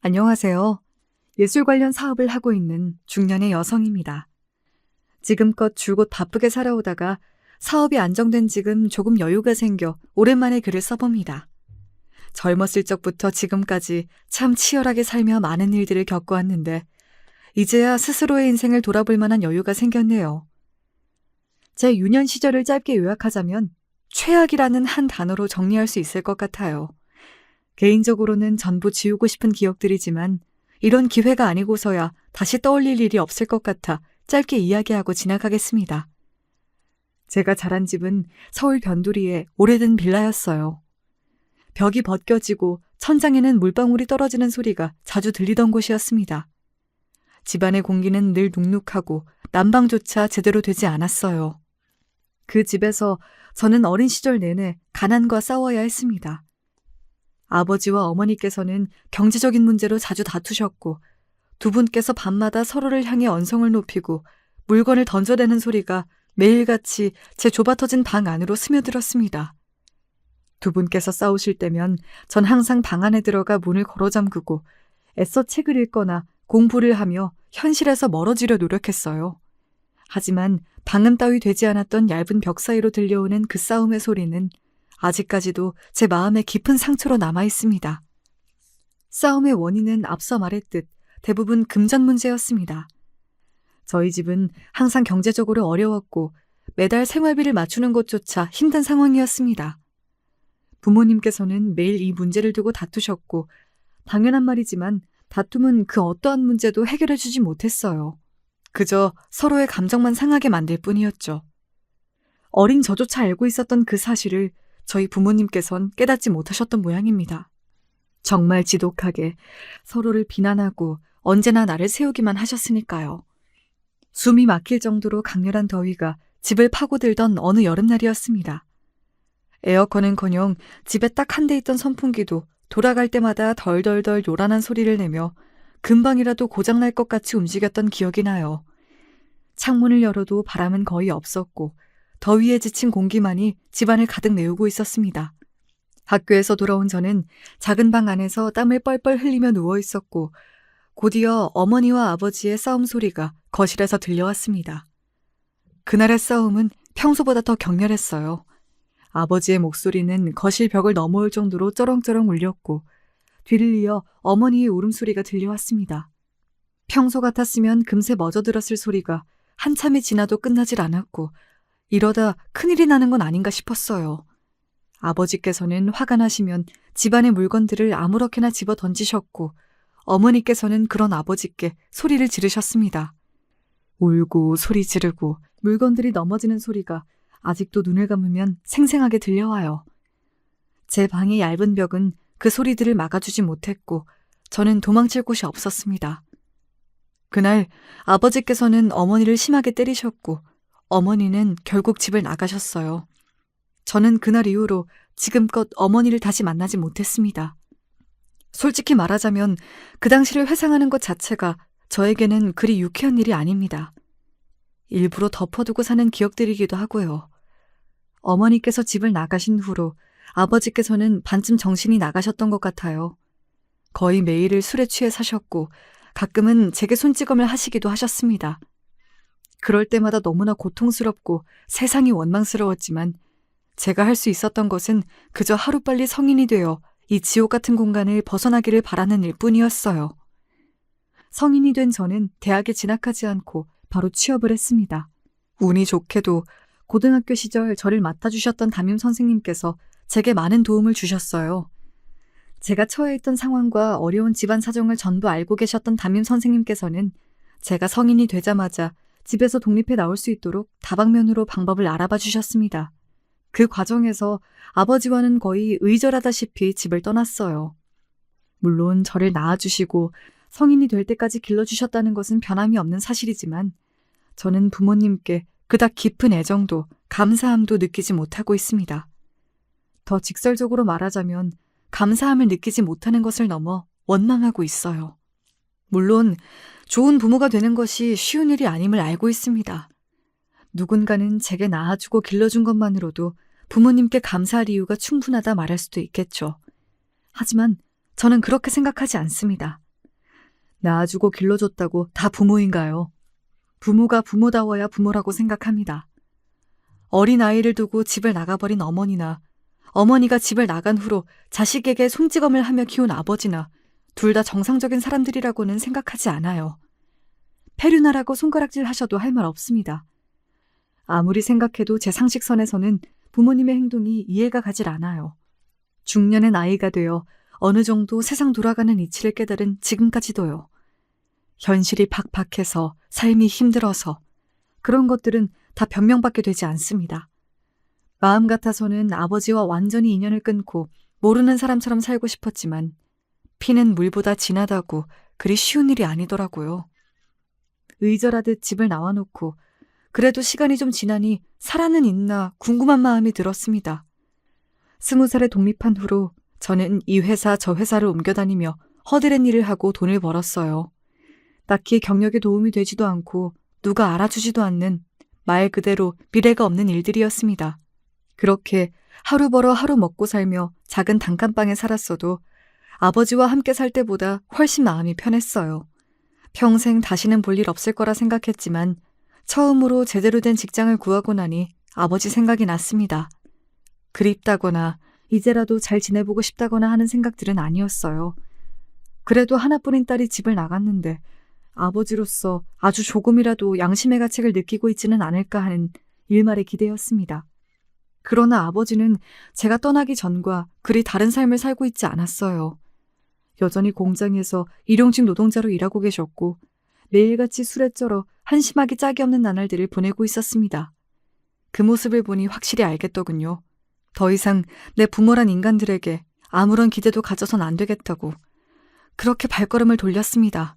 안녕하세요. 예술 관련 사업을 하고 있는 중년의 여성입니다. 지금껏 줄곧 바쁘게 살아오다가 사업이 안정된 지금 조금 여유가 생겨 오랜만에 글을 써봅니다. 젊었을 적부터 지금까지 참 치열하게 살며 많은 일들을 겪어왔는데 이제야 스스로의 인생을 돌아볼 만한 여유가 생겼네요. 제 유년 시절을 짧게 요약하자면 최악이라는 한 단어로 정리할 수 있을 것 같아요. 개인적으로는 전부 지우고 싶은 기억들이지만 이런 기회가 아니고서야 다시 떠올릴 일이 없을 것 같아 짧게 이야기하고 지나가겠습니다. 제가 자란 집은 서울 변두리의 오래된 빌라였어요. 벽이 벗겨지고 천장에는 물방울이 떨어지는 소리가 자주 들리던 곳이었습니다. 집안의 공기는 늘 눅눅하고 난방조차 제대로 되지 않았어요. 그 집에서 저는 어린 시절 내내 가난과 싸워야 했습니다. 아버지와 어머니께서는 경제적인 문제로 자주 다투셨고 두 분께서 밤마다 서로를 향해 언성을 높이고 물건을 던져대는 소리가 매일같이 제 좁아터진 방 안으로 스며들었습니다. 두 분께서 싸우실 때면 전 항상 방 안에 들어가 문을 걸어 잠그고 애써 책을 읽거나 공부를 하며 현실에서 멀어지려 노력했어요. 하지만 방음 따위 되지 않았던 얇은 벽 사이로 들려오는 그 싸움의 소리는 아직까지도 제 마음에 깊은 상처로 남아 있습니다. 싸움의 원인은 앞서 말했듯 대부분 금전 문제였습니다. 저희 집은 항상 경제적으로 어려웠고 매달 생활비를 맞추는 것조차 힘든 상황이었습니다. 부모님께서는 매일 이 문제를 두고 다투셨고 당연한 말이지만 다툼은 그 어떠한 문제도 해결해주지 못했어요. 그저 서로의 감정만 상하게 만들 뿐이었죠. 어린 저조차 알고 있었던 그 사실을 저희 부모님께선 깨닫지 못하셨던 모양입니다. 정말 지독하게 서로를 비난하고 언제나 나를 세우기만 하셨으니까요. 숨이 막힐 정도로 강렬한 더위가 집을 파고들던 어느 여름날이었습니다. 에어컨은커녕 집에 딱 한 대 있던 선풍기도 돌아갈 때마다 덜덜덜 요란한 소리를 내며 금방이라도 고장날 것 같이 움직였던 기억이 나요. 창문을 열어도 바람은 거의 없었고 더위에 지친 공기만이 집안을 가득 메우고 있었습니다. 학교에서 돌아온 저는 작은 방 안에서 땀을 뻘뻘 흘리며 누워 있었고 곧이어 어머니와 아버지의 싸움 소리가 거실에서 들려왔습니다. 그날의 싸움은 평소보다 더 격렬했어요. 아버지의 목소리는 거실 벽을 넘어올 정도로 쩌렁쩌렁 울렸고 뒤를 이어 어머니의 울음소리가 들려왔습니다. 평소 같았으면 금세 멎어들었을 소리가 한참이 지나도 끝나질 않았고 이러다 큰일이 나는 건 아닌가 싶었어요. 아버지께서는 화가 나시면 집안의 물건들을 아무렇게나 집어 던지셨고 어머니께서는 그런 아버지께 소리를 지르셨습니다. 울고 소리 지르고 물건들이 넘어지는 소리가 아직도 눈을 감으면 생생하게 들려와요. 제 방의 얇은 벽은 그 소리들을 막아주지 못했고 저는 도망칠 곳이 없었습니다. 그날 아버지께서는 어머니를 심하게 때리셨고 어머니는 결국 집을 나가셨어요. 저는 그날 이후로 지금껏 어머니를 다시 만나지 못했습니다. 솔직히 말하자면 그 당시를 회상하는 것 자체가 저에게는 그리 유쾌한 일이 아닙니다. 일부러 덮어두고 사는 기억들이기도 하고요. 어머니께서 집을 나가신 후로 아버지께서는 반쯤 정신이 나가셨던 것 같아요. 거의 매일을 술에 취해 사셨고 가끔은 제게 손찌검을 하시기도 하셨습니다. 그럴 때마다 너무나 고통스럽고 세상이 원망스러웠지만 제가 할 수 있었던 것은 그저 하루빨리 성인이 되어 이 지옥 같은 공간을 벗어나기를 바라는 일뿐이었어요. 성인이 된 저는 대학에 진학하지 않고 바로 취업을 했습니다. 운이 좋게도 고등학교 시절 저를 맡아주셨던 담임 선생님께서 제게 많은 도움을 주셨어요. 제가 처해 있던 상황과 어려운 집안 사정을 전부 알고 계셨던 담임 선생님께서는 제가 성인이 되자마자 집에서 독립해 나올 수 있도록 다방면으로 방법을 알아봐 주셨습니다. 그 과정에서 아버지와는 거의 의절하다시피 집을 떠났어요. 물론 저를 낳아주시고 성인이 될 때까지 길러주셨다는 것은 변함이 없는 사실이지만 저는 부모님께 그닥 깊은 애정도 감사함도 느끼지 못하고 있습니다. 더 직설적으로 말하자면 감사함을 느끼지 못하는 것을 넘어 원망하고 있어요. 물론 좋은 부모가 되는 것이 쉬운 일이 아님을 알고 있습니다. 누군가는 제게 낳아주고 길러준 것만으로도 부모님께 감사할 이유가 충분하다 말할 수도 있겠죠. 하지만 저는 그렇게 생각하지 않습니다. 낳아주고 길러줬다고 다 부모인가요? 부모가 부모다워야 부모라고 생각합니다. 어린 아이를 두고 집을 나가버린 어머니나 어머니가 집을 나간 후로 자식에게 손찌검을 하며 키운 아버지나 둘 다 정상적인 사람들이라고는 생각하지 않아요. 페류나라고 손가락질 하셔도 할 말 없습니다. 아무리 생각해도 제 상식선에서는 부모님의 행동이 이해가 가질 않아요. 중년의 나이가 되어 어느 정도 세상 돌아가는 이치를 깨달은 지금까지도요. 현실이 팍팍해서 삶이 힘들어서 그런 것들은 다 변명받게 되지 않습니다. 마음 같아서는 아버지와 완전히 인연을 끊고 모르는 사람처럼 살고 싶었지만 피는 물보다 진하다고 그리 쉬운 일이 아니더라고요. 의절하듯 집을 나와놓고 그래도 시간이 좀 지나니 살아는 있나 궁금한 마음이 들었습니다. 20살에 독립한 후로 저는 이 회사 저 회사를 옮겨다니며 허드렛 일을 하고 돈을 벌었어요. 딱히 경력에 도움이 되지도 않고 누가 알아주지도 않는 말 그대로 미래가 없는 일들이었습니다. 그렇게 하루 벌어 하루 먹고 살며 작은 단칸방에 살았어도 아버지와 함께 살 때보다 훨씬 마음이 편했어요. 평생 다시는 볼 일 없을 거라 생각했지만 처음으로 제대로 된 직장을 구하고 나니 아버지 생각이 났습니다. 그립다거나 이제라도 잘 지내보고 싶다거나 하는 생각들은 아니었어요. 그래도 하나뿐인 딸이 집을 나갔는데 아버지로서 아주 조금이라도 양심의 가책을 느끼고 있지는 않을까 하는 일말의 기대였습니다. 그러나 아버지는 제가 떠나기 전과 그리 다른 삶을 살고 있지 않았어요. 여전히 공장에서 일용직 노동자로 일하고 계셨고 매일같이 술에 쩔어 한심하기 짝이 없는 나날들을 보내고 있었습니다. 그 모습을 보니 확실히 알겠더군요. 더 이상 내 부모란 인간들에게 아무런 기대도 가져선 안 되겠다고. 그렇게 발걸음을 돌렸습니다.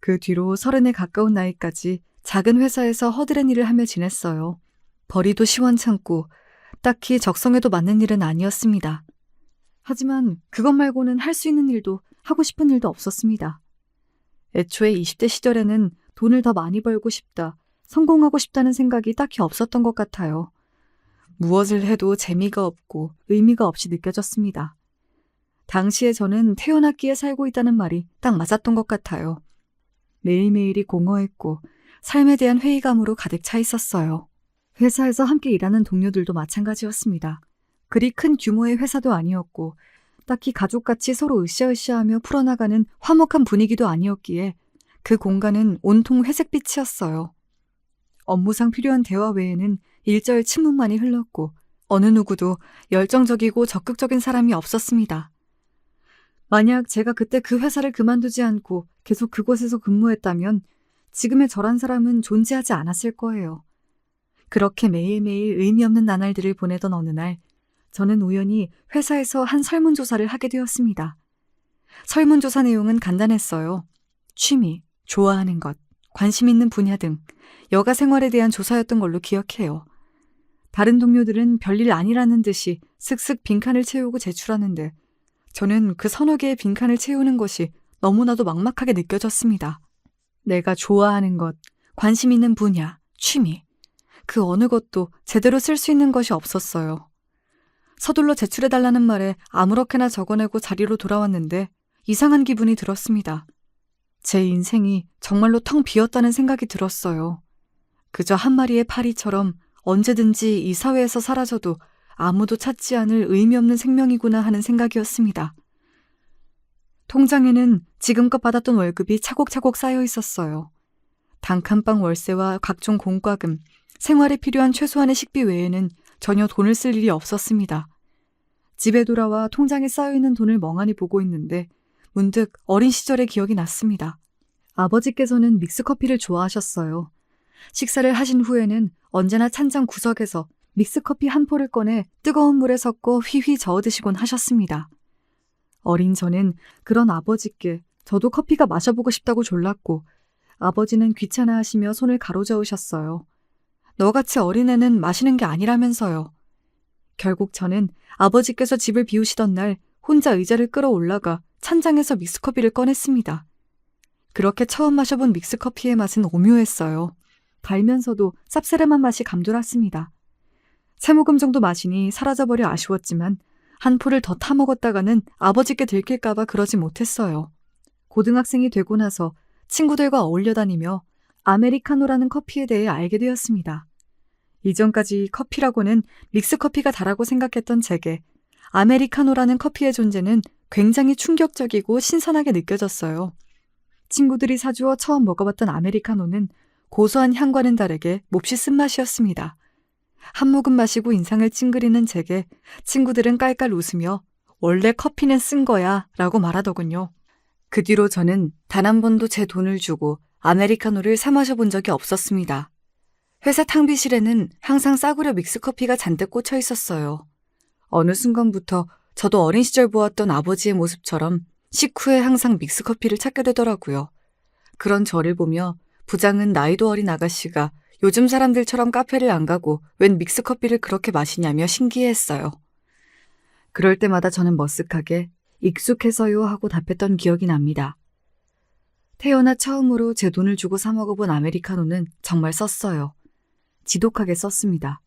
그 뒤로 30에 가까운 나이까지 작은 회사에서 허드렛 일을 하며 지냈어요. 벌이도 시원찮고 딱히 적성에도 맞는 일은 아니었습니다. 하지만 그것 말고는 할 수 있는 일도 하고 싶은 일도 없었습니다. 애초에 20대 시절에는 돈을 더 많이 벌고 싶다, 성공하고 싶다는 생각이 딱히 없었던 것 같아요. 무엇을 해도 재미가 없고 의미가 없이 느껴졌습니다. 당시에 저는 태어났기에 살고 있다는 말이 딱 맞았던 것 같아요. 매일매일이 공허했고 삶에 대한 회의감으로 가득 차 있었어요. 회사에서 함께 일하는 동료들도 마찬가지였습니다. 그리 큰 규모의 회사도 아니었고 딱히 가족같이 서로 으쌰으쌰하며 풀어나가는 화목한 분위기도 아니었기에 그 공간은 온통 회색빛이었어요. 업무상 필요한 대화 외에는 일절 침묵만이 흘렀고 어느 누구도 열정적이고 적극적인 사람이 없었습니다. 만약 제가 그때 그 회사를 그만두지 않고 계속 그곳에서 근무했다면 지금의 저란 사람은 존재하지 않았을 거예요. 그렇게 매일매일 의미 없는 나날들을 보내던 어느 날 저는 우연히 회사에서 한 설문조사를 하게 되었습니다. 설문조사 내용은 간단했어요. 취미, 좋아하는 것, 관심 있는 분야 등 여가 생활에 대한 조사였던 걸로 기억해요. 다른 동료들은 별일 아니라는 듯이 슥슥 빈칸을 채우고 제출하는데 저는 그 서너 개의 빈칸을 채우는 것이 너무나도 막막하게 느껴졌습니다. 내가 좋아하는 것, 관심 있는 분야, 취미, 그 어느 것도 제대로 쓸 수 있는 것이 없었어요. 서둘러 제출해달라는 말에 아무렇게나 적어내고 자리로 돌아왔는데 이상한 기분이 들었습니다. 제 인생이 정말로 텅 비었다는 생각이 들었어요. 그저 한 마리의 파리처럼 언제든지 이 사회에서 사라져도 아무도 찾지 않을 의미 없는 생명이구나 하는 생각이었습니다. 통장에는 지금껏 받았던 월급이 차곡차곡 쌓여 있었어요. 단칸방 월세와 각종 공과금, 생활에 필요한 최소한의 식비 외에는 전혀 돈을 쓸 일이 없었습니다. 집에 돌아와 통장에 쌓여있는 돈을 멍하니 보고 있는데 문득 어린 시절의 기억이 났습니다. 아버지께서는 믹스커피를 좋아하셨어요. 식사를 하신 후에는 언제나 찬장 구석에서 믹스커피 한 포를 꺼내 뜨거운 물에 섞어 휘휘 저어 드시곤 하셨습니다. 어린 저는 그런 아버지께 저도 커피가 마셔보고 싶다고 졸랐고 아버지는 귀찮아하시며 손을 가로저으셨어요. 너같이 어린애는 마시는 게 아니라면서요. 결국 저는 아버지께서 집을 비우시던 날 혼자 의자를 끌어올라가 찬장에서 믹스커피를 꺼냈습니다. 그렇게 처음 마셔본 믹스커피의 맛은 오묘했어요. 달면서도 쌉싸름한 맛이 감돌았습니다. 3모금 정도 마시니 사라져버려 아쉬웠지만 한 포를 더 타먹었다가는 아버지께 들킬까봐 그러지 못했어요. 고등학생이 되고 나서 친구들과 어울려 다니며 아메리카노라는 커피에 대해 알게 되었습니다. 이전까지 커피라고는 믹스커피가 다라고 생각했던 제게 아메리카노라는 커피의 존재는 굉장히 충격적이고 신선하게 느껴졌어요. 친구들이 사주어 처음 먹어봤던 아메리카노는 고소한 향과는 다르게 몹시 쓴맛이었습니다. 한 모금 마시고 인상을 찡그리는 제게 친구들은 깔깔 웃으며 원래 커피는 쓴 거야 라고 말하더군요. 그 뒤로 저는 단 한 번도 제 돈을 주고 아메리카노를 사 마셔본 적이 없었습니다. 회사 탕비실에는 항상 싸구려 믹스커피가 잔뜩 꽂혀 있었어요. 어느 순간부터 저도 어린 시절 보았던 아버지의 모습처럼 식후에 항상 믹스커피를 찾게 되더라고요. 그런 저를 보며 부장은 나이도 어린 아가씨가 요즘 사람들처럼 카페를 안 가고 웬 믹스커피를 그렇게 마시냐며 신기해했어요. 그럴 때마다 저는 머쓱하게 익숙해서요 하고 답했던 기억이 납니다. 태어나 처음으로 제 돈을 주고 사 먹어본 아메리카노는 정말 썼어요. 지독하게 썼습니다.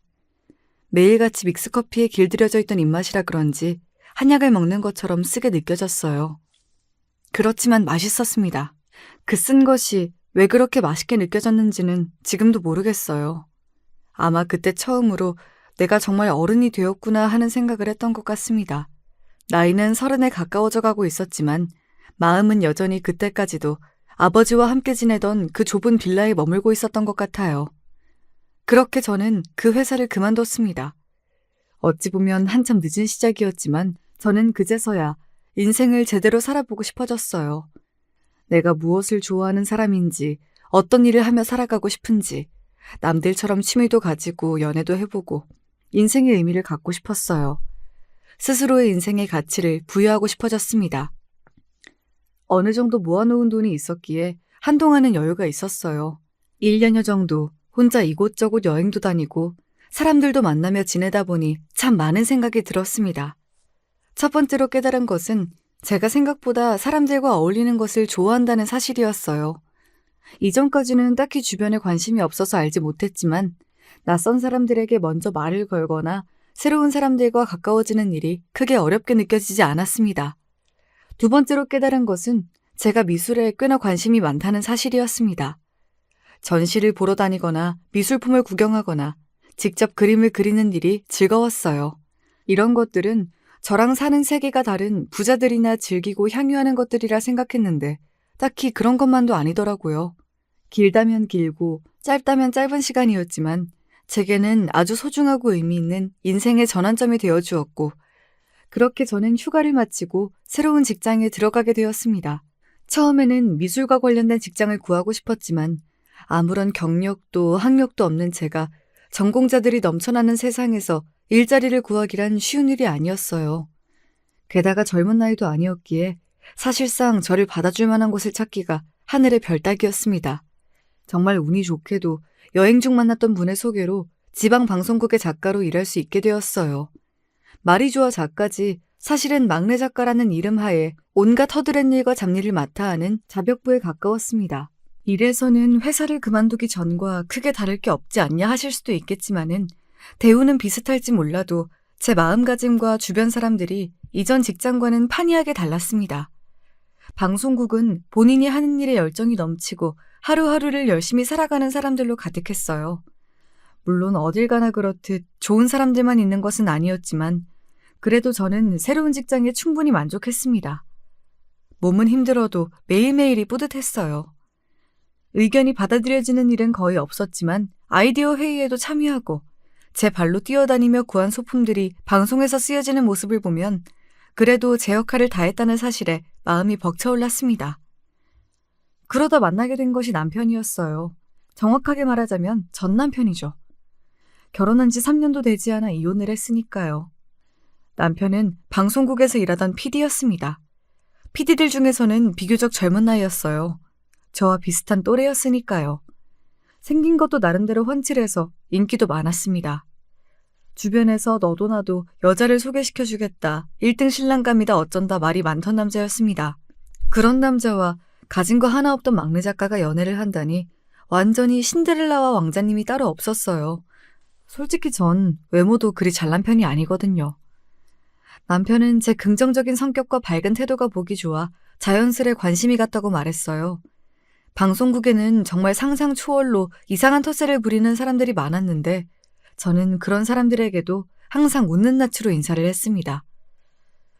매일같이 믹스커피에 길들여져 있던 입맛이라 그런지 한약을 먹는 것처럼 쓰게 느껴졌어요. 그렇지만 맛있었습니다. 그 쓴 것이 왜 그렇게 맛있게 느껴졌는지는 지금도 모르겠어요. 아마 그때 처음으로 내가 정말 어른이 되었구나 하는 생각을 했던 것 같습니다. 나이는 30에 가까워져 가고 있었지만 마음은 여전히 그때까지도 아버지와 함께 지내던 그 좁은 빌라에 머물고 있었던 것 같아요. 그렇게 저는 그 회사를 그만뒀습니다. 어찌 보면 한참 늦은 시작이었지만 저는 그제서야 인생을 제대로 살아보고 싶어졌어요. 내가 무엇을 좋아하는 사람인지, 어떤 일을 하며 살아가고 싶은지, 남들처럼 취미도 가지고 연애도 해보고 인생의 의미를 갖고 싶었어요. 스스로의 인생의 가치를 부여하고 싶어졌습니다. 어느 정도 모아놓은 돈이 있었기에 한동안은 여유가 있었어요. 1년여 정도 혼자 이곳저곳 여행도 다니고 사람들도 만나며 지내다 보니 참 많은 생각이 들었습니다. 첫 번째로 깨달은 것은 제가 생각보다 사람들과 어울리는 것을 좋아한다는 사실이었어요. 이전까지는 딱히 주변에 관심이 없어서 알지 못했지만 낯선 사람들에게 먼저 말을 걸거나 새로운 사람들과 가까워지는 일이 크게 어렵게 느껴지지 않았습니다. 두 번째로 깨달은 것은 제가 미술에 꽤나 관심이 많다는 사실이었습니다. 전시를 보러 다니거나 미술품을 구경하거나 직접 그림을 그리는 일이 즐거웠어요. 이런 것들은 저랑 사는 세계가 다른 부자들이나 즐기고 향유하는 것들이라 생각했는데 딱히 그런 것만도 아니더라고요. 길다면 길고 짧다면 짧은 시간이었지만 제게는 아주 소중하고 의미 있는 인생의 전환점이 되어주었고 그렇게 저는 휴가를 마치고 새로운 직장에 들어가게 되었습니다. 처음에는 미술과 관련된 직장을 구하고 싶었지만 아무런 경력도 학력도 없는 제가 전공자들이 넘쳐나는 세상에서 일자리를 구하기란 쉬운 일이 아니었어요. 게다가 젊은 나이도 아니었기에 사실상 저를 받아줄 만한 곳을 찾기가 하늘의 별 따기였습니다. 정말 운이 좋게도 여행 중 만났던 분의 소개로 지방 방송국의 작가로 일할 수 있게 되었어요. 말이 좋아 작가지 사실은 막내 작가라는 이름 하에 온갖 허드렛 일과 잡일을 맡아 하는 자벽부에 가까웠습니다. 이래서는 회사를 그만두기 전과 크게 다를 게 없지 않냐 하실 수도 있겠지만은 대우는 비슷할지 몰라도 제 마음가짐과 주변 사람들이 이전 직장과는 판이하게 달랐습니다. 방송국은 본인이 하는 일에 열정이 넘치고 하루하루를 열심히 살아가는 사람들로 가득했어요. 물론 어딜 가나 그렇듯 좋은 사람들만 있는 것은 아니었지만 그래도 저는 새로운 직장에 충분히 만족했습니다. 몸은 힘들어도 매일매일이 뿌듯했어요. 의견이 받아들여지는 일은 거의 없었지만 아이디어 회의에도 참여하고 제 발로 뛰어다니며 구한 소품들이 방송에서 쓰여지는 모습을 보면 그래도 제 역할을 다했다는 사실에 마음이 벅차올랐습니다. 그러다 만나게 된 것이 남편이었어요. 정확하게 말하자면 전 남편이죠. 결혼한 지 3년도 되지 않아 이혼을 했으니까요. 남편은 방송국에서 일하던 PD였습니다. PD들 중에서는 비교적 젊은 나이였어요. 저와 비슷한 또래였으니까요. 생긴 것도 나름대로 훤칠해서 인기도 많았습니다. 주변에서 너도 나도 여자를 소개시켜주겠다, 1등 신랑감이다 어쩐다 말이 많던 남자였습니다. 그런 남자와 가진 거 하나 없던 막내 작가가 연애를 한다니 완전히 신데렐라와 왕자님이 따로 없었어요. 솔직히 전 외모도 그리 잘난 편이 아니거든요. 남편은 제 긍정적인 성격과 밝은 태도가 보기 좋아 자연스레 관심이 갔다고 말했어요. 방송국에는 정말 상상 초월로 이상한 텃세를 부리는 사람들이 많았는데 저는 그런 사람들에게도 항상 웃는 낯으로 인사를 했습니다.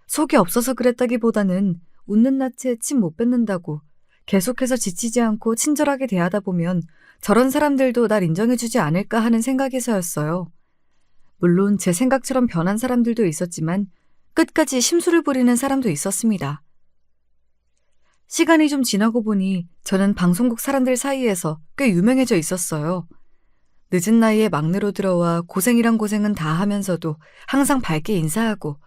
속이 없어서 그랬다기보다는 웃는 낯에 침 못 뱉는다고 계속해서 지치지 않고 친절하게 대하다 보면 저런 사람들도 날 인정해주지 않을까 하는 생각에서였어요. 물론 제 생각처럼 변한 사람들도 있었지만 끝까지 심술을 부리는 사람도 있었습니다. 시간이 좀 지나고 보니 저는 방송국 사람들 사이에서 꽤 유명해져 있었어요. 늦은 나이에 막내로 들어와 고생이란 고생은 다 하면서도 항상 밝게 인사하고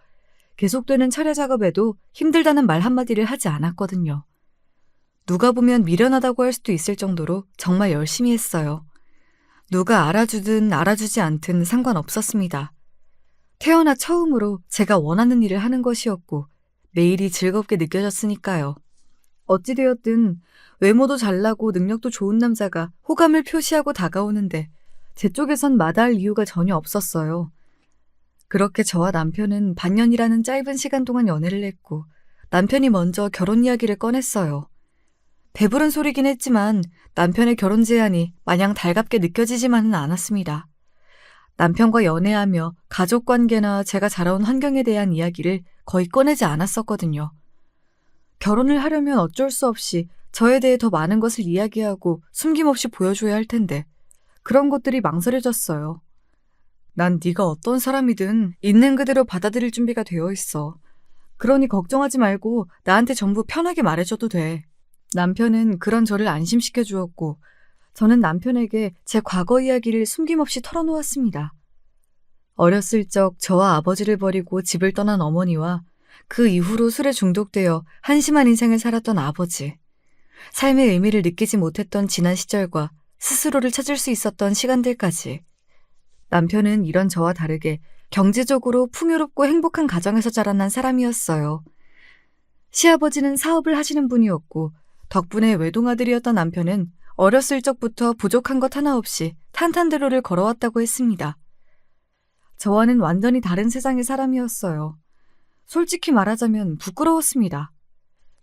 계속되는 촬영 작업에도 힘들다는 말 한마디를 하지 않았거든요. 누가 보면 미련하다고 할 수도 있을 정도로 정말 열심히 했어요. 누가 알아주든 알아주지 않든 상관없었습니다. 태어나 처음으로 제가 원하는 일을 하는 것이었고 매일이 즐겁게 느껴졌으니까요. 어찌되었든 외모도 잘나고 능력도 좋은 남자가 호감을 표시하고 다가오는데 제 쪽에선 마다할 이유가 전혀 없었어요. 그렇게 저와 남편은 반년이라는 짧은 시간 동안 연애를 했고 남편이 먼저 결혼 이야기를 꺼냈어요. 배부른 소리긴 했지만 남편의 결혼 제안이 마냥 달갑게 느껴지지만은 않았습니다. 남편과 연애하며 가족관계나 제가 자라온 환경에 대한 이야기를 거의 꺼내지 않았었거든요. 결혼을 하려면 어쩔 수 없이 저에 대해 더 많은 것을 이야기하고 숨김없이 보여줘야 할 텐데 그런 것들이 망설여졌어요. 난 네가 어떤 사람이든 있는 그대로 받아들일 준비가 되어 있어. 그러니 걱정하지 말고 나한테 전부 편하게 말해줘도 돼. 남편은 그런 저를 안심시켜 주었고 저는 남편에게 제 과거 이야기를 숨김없이 털어놓았습니다. 어렸을 적 저와 아버지를 버리고 집을 떠난 어머니와 그 이후로 술에 중독되어 한심한 인생을 살았던 아버지, 삶의 의미를 느끼지 못했던 지난 시절과 스스로를 찾을 수 있었던 시간들까지. 남편은 이런 저와 다르게 경제적으로 풍요롭고 행복한 가정에서 자라난 사람이었어요. 시아버지는 사업을 하시는 분이었고 덕분에 외동아들이었던 남편은 어렸을 적부터 부족한 것 하나 없이 탄탄대로를 걸어왔다고 했습니다. 저와는 완전히 다른 세상의 사람이었어요. 솔직히 말하자면 부끄러웠습니다.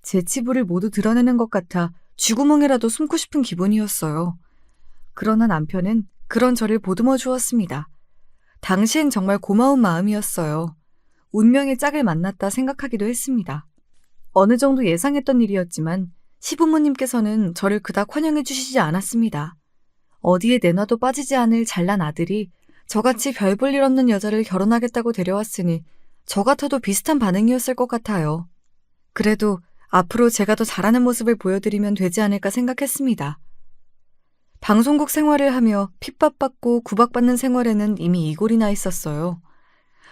제 치부를 모두 드러내는 것 같아 쥐구멍이라도 숨고 싶은 기분이었어요. 그러나 남편은 그런 저를 보듬어 주었습니다. 당시엔 정말 고마운 마음이었어요. 운명의 짝을 만났다 생각하기도 했습니다. 어느 정도 예상했던 일이었지만 시부모님께서는 저를 그닥 환영해 주시지 않았습니다. 어디에 내놔도 빠지지 않을 잘난 아들이 저같이 별 볼 일 없는 여자를 결혼하겠다고 데려왔으니 저 같아도 비슷한 반응이었을 것 같아요. 그래도 앞으로 제가 더 잘하는 모습을 보여드리면 되지 않을까 생각했습니다. 방송국 생활을 하며 핍박받고 구박받는 생활에는 이미 이골이 나 있었어요.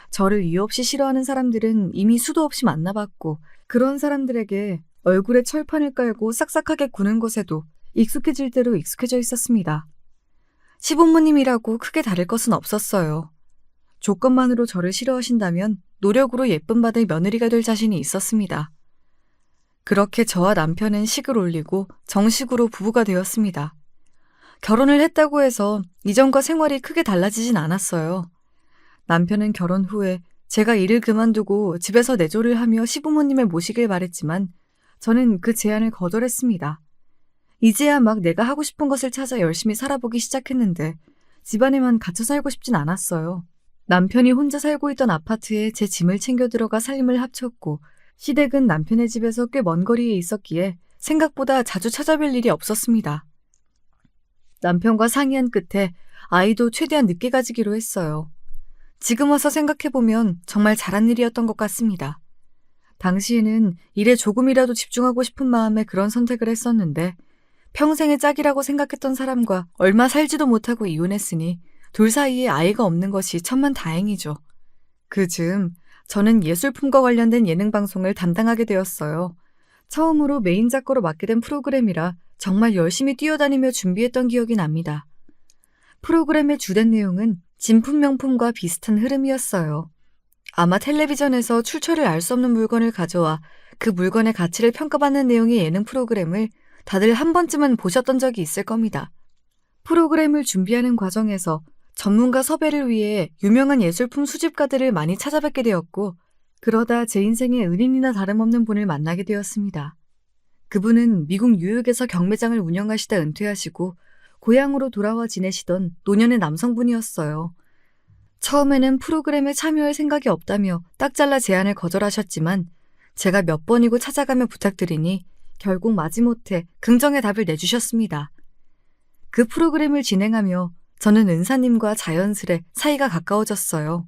저를 이유 없이 싫어하는 사람들은 이미 수도 없이 만나봤고 그런 사람들에게 얼굴에 철판을 깔고 싹싹하게 구는 것에도 익숙해질 대로 익숙해져 있었습니다. 시부모님이라고 크게 다를 것은 없었어요. 조건만으로 저를 싫어하신다면 노력으로 예쁨 받을 며느리가 될 자신이 있었습니다. 그렇게 저와 남편은 식을 올리고 정식으로 부부가 되었습니다. 결혼을 했다고 해서 이전과 생활이 크게 달라지진 않았어요. 남편은 결혼 후에 제가 일을 그만두고 집에서 내조를 하며 시부모님을 모시길 바랬지만 저는 그 제안을 거절했습니다. 이제야 막 내가 하고 싶은 것을 찾아 열심히 살아보기 시작했는데 집안에만 갇혀 살고 싶진 않았어요. 남편이 혼자 살고 있던 아파트에 제 짐을 챙겨 들어가 살림을 합쳤고 시댁은 남편의 집에서 꽤 먼 거리에 있었기에 생각보다 자주 찾아뵐 일이 없었습니다. 남편과 상의한 끝에 아이도 최대한 늦게 가지기로 했어요. 지금 와서 생각해보면 정말 잘한 일이었던 것 같습니다. 당시에는 일에 조금이라도 집중하고 싶은 마음에 그런 선택을 했었는데 평생의 짝이라고 생각했던 사람과 얼마 살지도 못하고 이혼했으니 둘 사이에 아이가 없는 것이 천만다행이죠. 그 즈음 저는 예술품과 관련된 예능 방송을 담당하게 되었어요. 처음으로 메인 작가로 맡게 된 프로그램이라 정말 열심히 뛰어다니며 준비했던 기억이 납니다. 프로그램의 주된 내용은 진품 명품과 비슷한 흐름이었어요. 아마 텔레비전에서 출처를 알 수 없는 물건을 가져와 그 물건의 가치를 평가받는 내용의 예능 프로그램을 다들 한 번쯤은 보셨던 적이 있을 겁니다. 프로그램을 준비하는 과정에서 전문가 섭외를 위해 유명한 예술품 수집가들을 많이 찾아뵙게 되었고 그러다 제 인생에 은인이나 다름없는 분을 만나게 되었습니다. 그분은 미국 뉴욕에서 경매장을 운영하시다 은퇴하시고 고향으로 돌아와 지내시던 노년의 남성분이었어요. 처음에는 프로그램에 참여할 생각이 없다며 딱 잘라 제안을 거절하셨지만 제가 몇 번이고 찾아가며 부탁드리니 결국 마지못해 긍정의 답을 내주셨습니다. 그 프로그램을 진행하며 저는 은사님과 자연스레 사이가 가까워졌어요.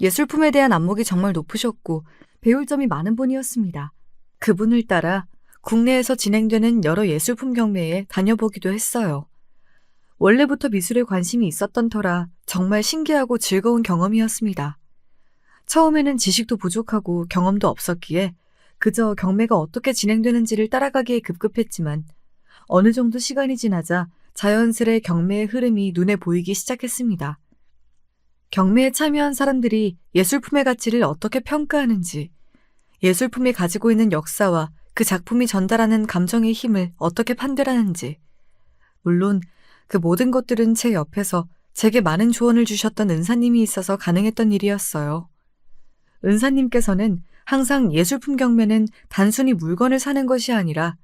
예술품에 대한 안목이 정말 높으셨고 배울 점이 많은 분이었습니다. 그분을 따라 국내에서 진행되는 여러 예술품 경매에 다녀보기도 했어요. 원래부터 미술에 관심이 있었던 터라 정말 신기하고 즐거운 경험이었습니다. 처음에는 지식도 부족하고 경험도 없었기에 그저 경매가 어떻게 진행되는지를 따라가기에 급급했지만 어느 정도 시간이 지나자 자연스레 경매의 흐름이 눈에 보이기 시작했습니다. 경매에 참여한 사람들이 예술품의 가치를 어떻게 평가하는지, 예술품이 가지고 있는 역사와 그 작품이 전달하는 감정의 힘을 어떻게 판별하는지, 물론 그 모든 것들은 제 옆에서 제게 많은 조언을 주셨던 은사님이 있어서 가능했던 일이었어요. 은사님께서는 항상 예술품 경매는 단순히 물건을 사는 것이 아니라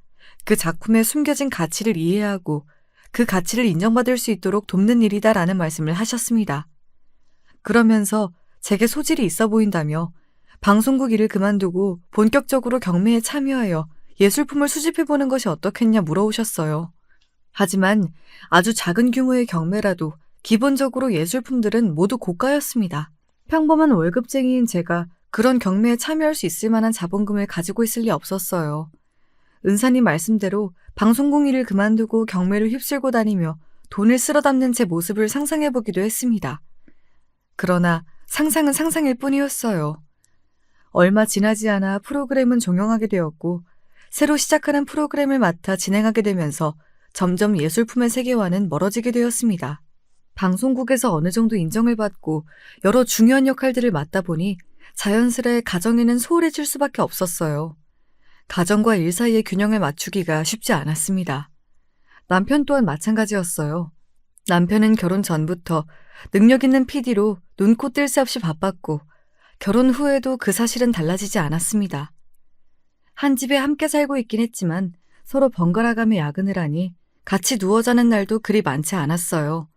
그 작품에 숨겨진 가치를 이해하고 그 가치를 인정받을 수 있도록 돕는 일이다라는 말씀을 하셨습니다. 그러면서 제게 소질이 있어 보인다며 방송국 일을 그만두고 본격적으로 경매에 참여하여 예술품을 수집해보는 것이 어떻겠냐 물어오셨어요. 하지만 아주 작은 규모의 경매라도 기본적으로 예술품들은 모두 고가였습니다. 평범한 월급쟁이인 제가 그런 경매에 참여할 수 있을 만한 자본금을 가지고 있을 리 없었어요. 은사님 말씀대로 방송국 일을 그만두고 경매를 휩쓸고 다니며 돈을 쓸어 담는 제 모습을 상상해보기도 했습니다. 그러나 상상은 상상일 뿐이었어요. 얼마 지나지 않아 프로그램은 종영하게 되었고 새로 시작하는 프로그램을 맡아 진행하게 되면서 점점 예술품의 세계와는 멀어지게 되었습니다. 방송국에서 어느 정도 인정을 받고 여러 중요한 역할들을 맡다 보니 자연스레 가정에는 소홀해질 수밖에 없었어요. 가정과 일 사이의 균형을 맞추기가 쉽지 않았습니다. 남편 또한 마찬가지였어요. 남편은 결혼 전부터 능력 있는 PD로 눈코 뜰 새 없이 바빴고 결혼 후에도 그 사실은 달라지지 않았습니다. 한 집에 함께 살고 있긴 했지만 서로 번갈아가며 야근을 하니 같이 누워 자는 날도 그리 많지 않았어요.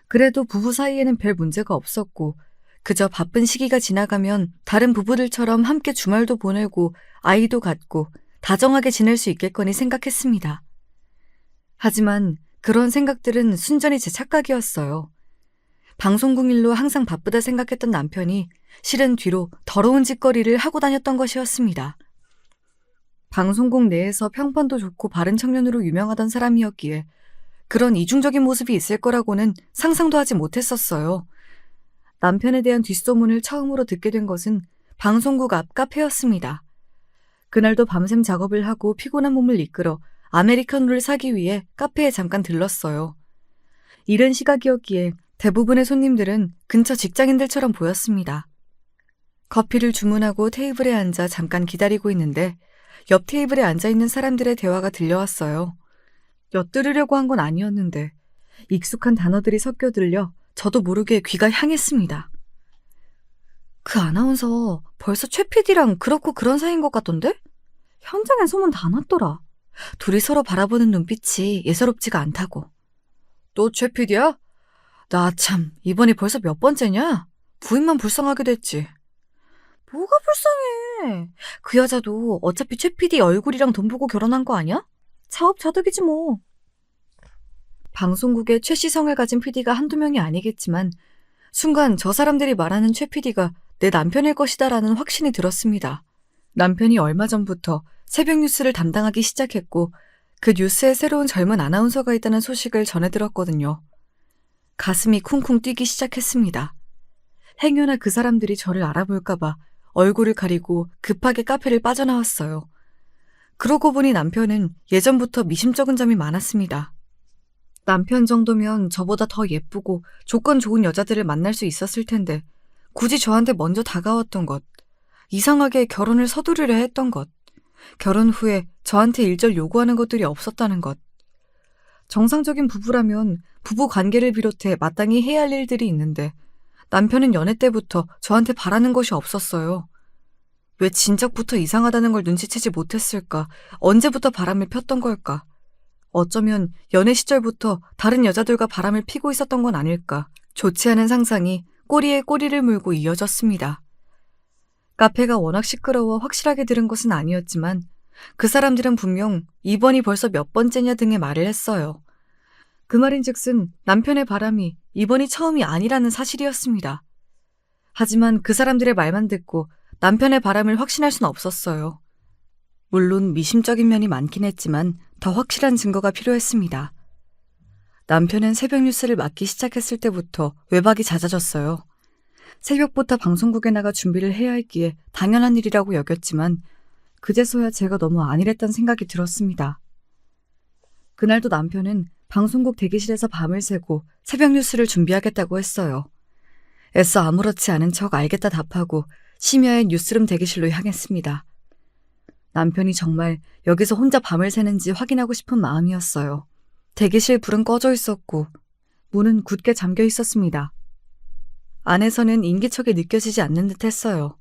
그래도 부부 사이에는 별 문제가 없었고 그저 바쁜 시기가 지나가면 다른 부부들처럼 함께 주말도 보내고 아이도 갖고 다정하게 지낼 수 있겠거니 생각했습니다. 하지만 그런 생각들은 순전히 제 착각이었어요. 방송국 일로 항상 바쁘다 생각했던 남편이 실은 뒤로 더러운 짓거리를 하고 다녔던 것이었습니다. 방송국 내에서 평판도 좋고 바른 청년으로 유명하던 사람이었기에 그런 이중적인 모습이 있을 거라고는 상상도 하지 못했었어요. 남편에 대한 뒷소문을 처음으로 듣게 된 것은 방송국 앞 카페였습니다. 그날도 밤샘 작업을 하고 피곤한 몸을 이끌어 아메리카노를 사기 위해 카페에 잠깐 들렀어요. 이른 시각이었기에 대부분의 손님들은 근처 직장인들처럼 보였습니다. 커피를 주문하고 테이블에 앉아 잠깐 기다리고 있는데 옆 테이블에 앉아있는 사람들의 대화가 들려왔어요. 엿들으려고 한 건 아니었는데 익숙한 단어들이 섞여 들려 저도 모르게 귀가 향했습니다. 그 아나운서 벌써 최 PD랑 그렇고 그런 사이인 것 같던데? 현장엔 소문 다 났더라. 둘이 서로 바라보는 눈빛이 예사롭지가 않다고. 또 최 PD야? 나 참 이번이 벌써 몇 번째냐? 부인만 불쌍하게 됐지. 뭐가 불쌍해. 그 여자도 어차피 최 PD 얼굴이랑 돈 보고 결혼한 거 아니야? 차업차득이지 뭐. 방송국에 최시성을 가진 PD가 한두 명이 아니겠지만 순간 저 사람들이 말하는 최 PD가 내 남편일 것이다라는 확신이 들었습니다. 남편이 얼마 전부터 새벽 뉴스를 담당하기 시작했고 그 뉴스에 새로운 젊은 아나운서가 있다는 소식을 전해 들었거든요. 가슴이 쿵쿵 뛰기 시작했습니다. 행여나 그 사람들이 저를 알아볼까봐 얼굴을 가리고 급하게 카페를 빠져나왔어요. 그러고 보니 남편은 예전부터 미심쩍은 점이 많았습니다. 남편 정도면 저보다 더 예쁘고 조건 좋은 여자들을 만날 수 있었을 텐데 굳이 저한테 먼저 다가왔던 것, 이상하게 결혼을 서두르려 했던 것, 결혼 후에 저한테 일절 요구하는 것들이 없었다는 것. 정상적인 부부라면 부부 관계를 비롯해 마땅히 해야 할 일들이 있는데 남편은 연애 때부터 저한테 바라는 것이 없었어요. 왜 진작부터 이상하다는 걸 눈치채지 못했을까? 언제부터 바람을 폈던 걸까? 어쩌면 연애 시절부터 다른 여자들과 바람을 피고 있었던 건 아닐까? 좋지 않은 상상이 꼬리에 꼬리를 물고 이어졌습니다. 카페가 워낙 시끄러워 확실하게 들은 것은 아니었지만 그 사람들은 분명 이번이 벌써 몇 번째냐 등의 말을 했어요. 그 말인즉슨 남편의 바람이 이번이 처음이 아니라는 사실이었습니다. 하지만 그 사람들의 말만 듣고 남편의 바람을 확신할 수는 없었어요. 물론 미심적인 면이 많긴 했지만 더 확실한 증거가 필요했습니다. 남편은 새벽 뉴스를 맡기 시작했을 때부터 외박이 잦아졌어요. 새벽부터 방송국에 나가 준비를 해야 했기에 당연한 일이라고 여겼지만 그제서야 제가 너무 안일했다는 생각이 들었습니다. 그날도 남편은 방송국 대기실에서 밤을 새고 새벽 뉴스를 준비하겠다고 했어요. 애써 아무렇지 않은 척 알겠다 답하고 심야의 뉴스룸 대기실로 향했습니다. 남편이 정말 여기서 혼자 밤을 새는지 확인하고 싶은 마음이었어요. 대기실 불은 꺼져 있었고 문은 굳게 잠겨 있었습니다. 안에서는 인기척이 느껴지지 않는 듯 했어요.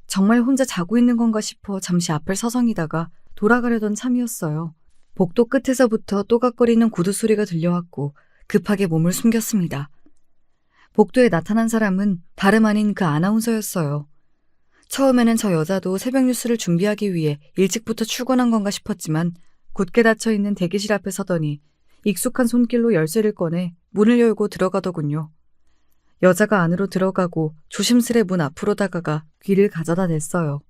정말 혼자 자고 있는 건가 싶어 잠시 앞을 서성이다가 돌아가려던 참이었어요. 복도 끝에서부터 또각거리는 구두 소리가 들려왔고 급하게 몸을 숨겼습니다. 복도에 나타난 사람은 다름 아닌 그 아나운서였어요. 처음에는 저 여자도 새벽 뉴스를 준비하기 위해 일찍부터 출근한 건가 싶었지만 굳게 닫혀있는 대기실 앞에 서더니 익숙한 손길로 열쇠를 꺼내 문을 열고 들어가더군요. 여자가 안으로 들어가고 조심스레 문 앞으로 다가가 귀를 가져다 댔어요.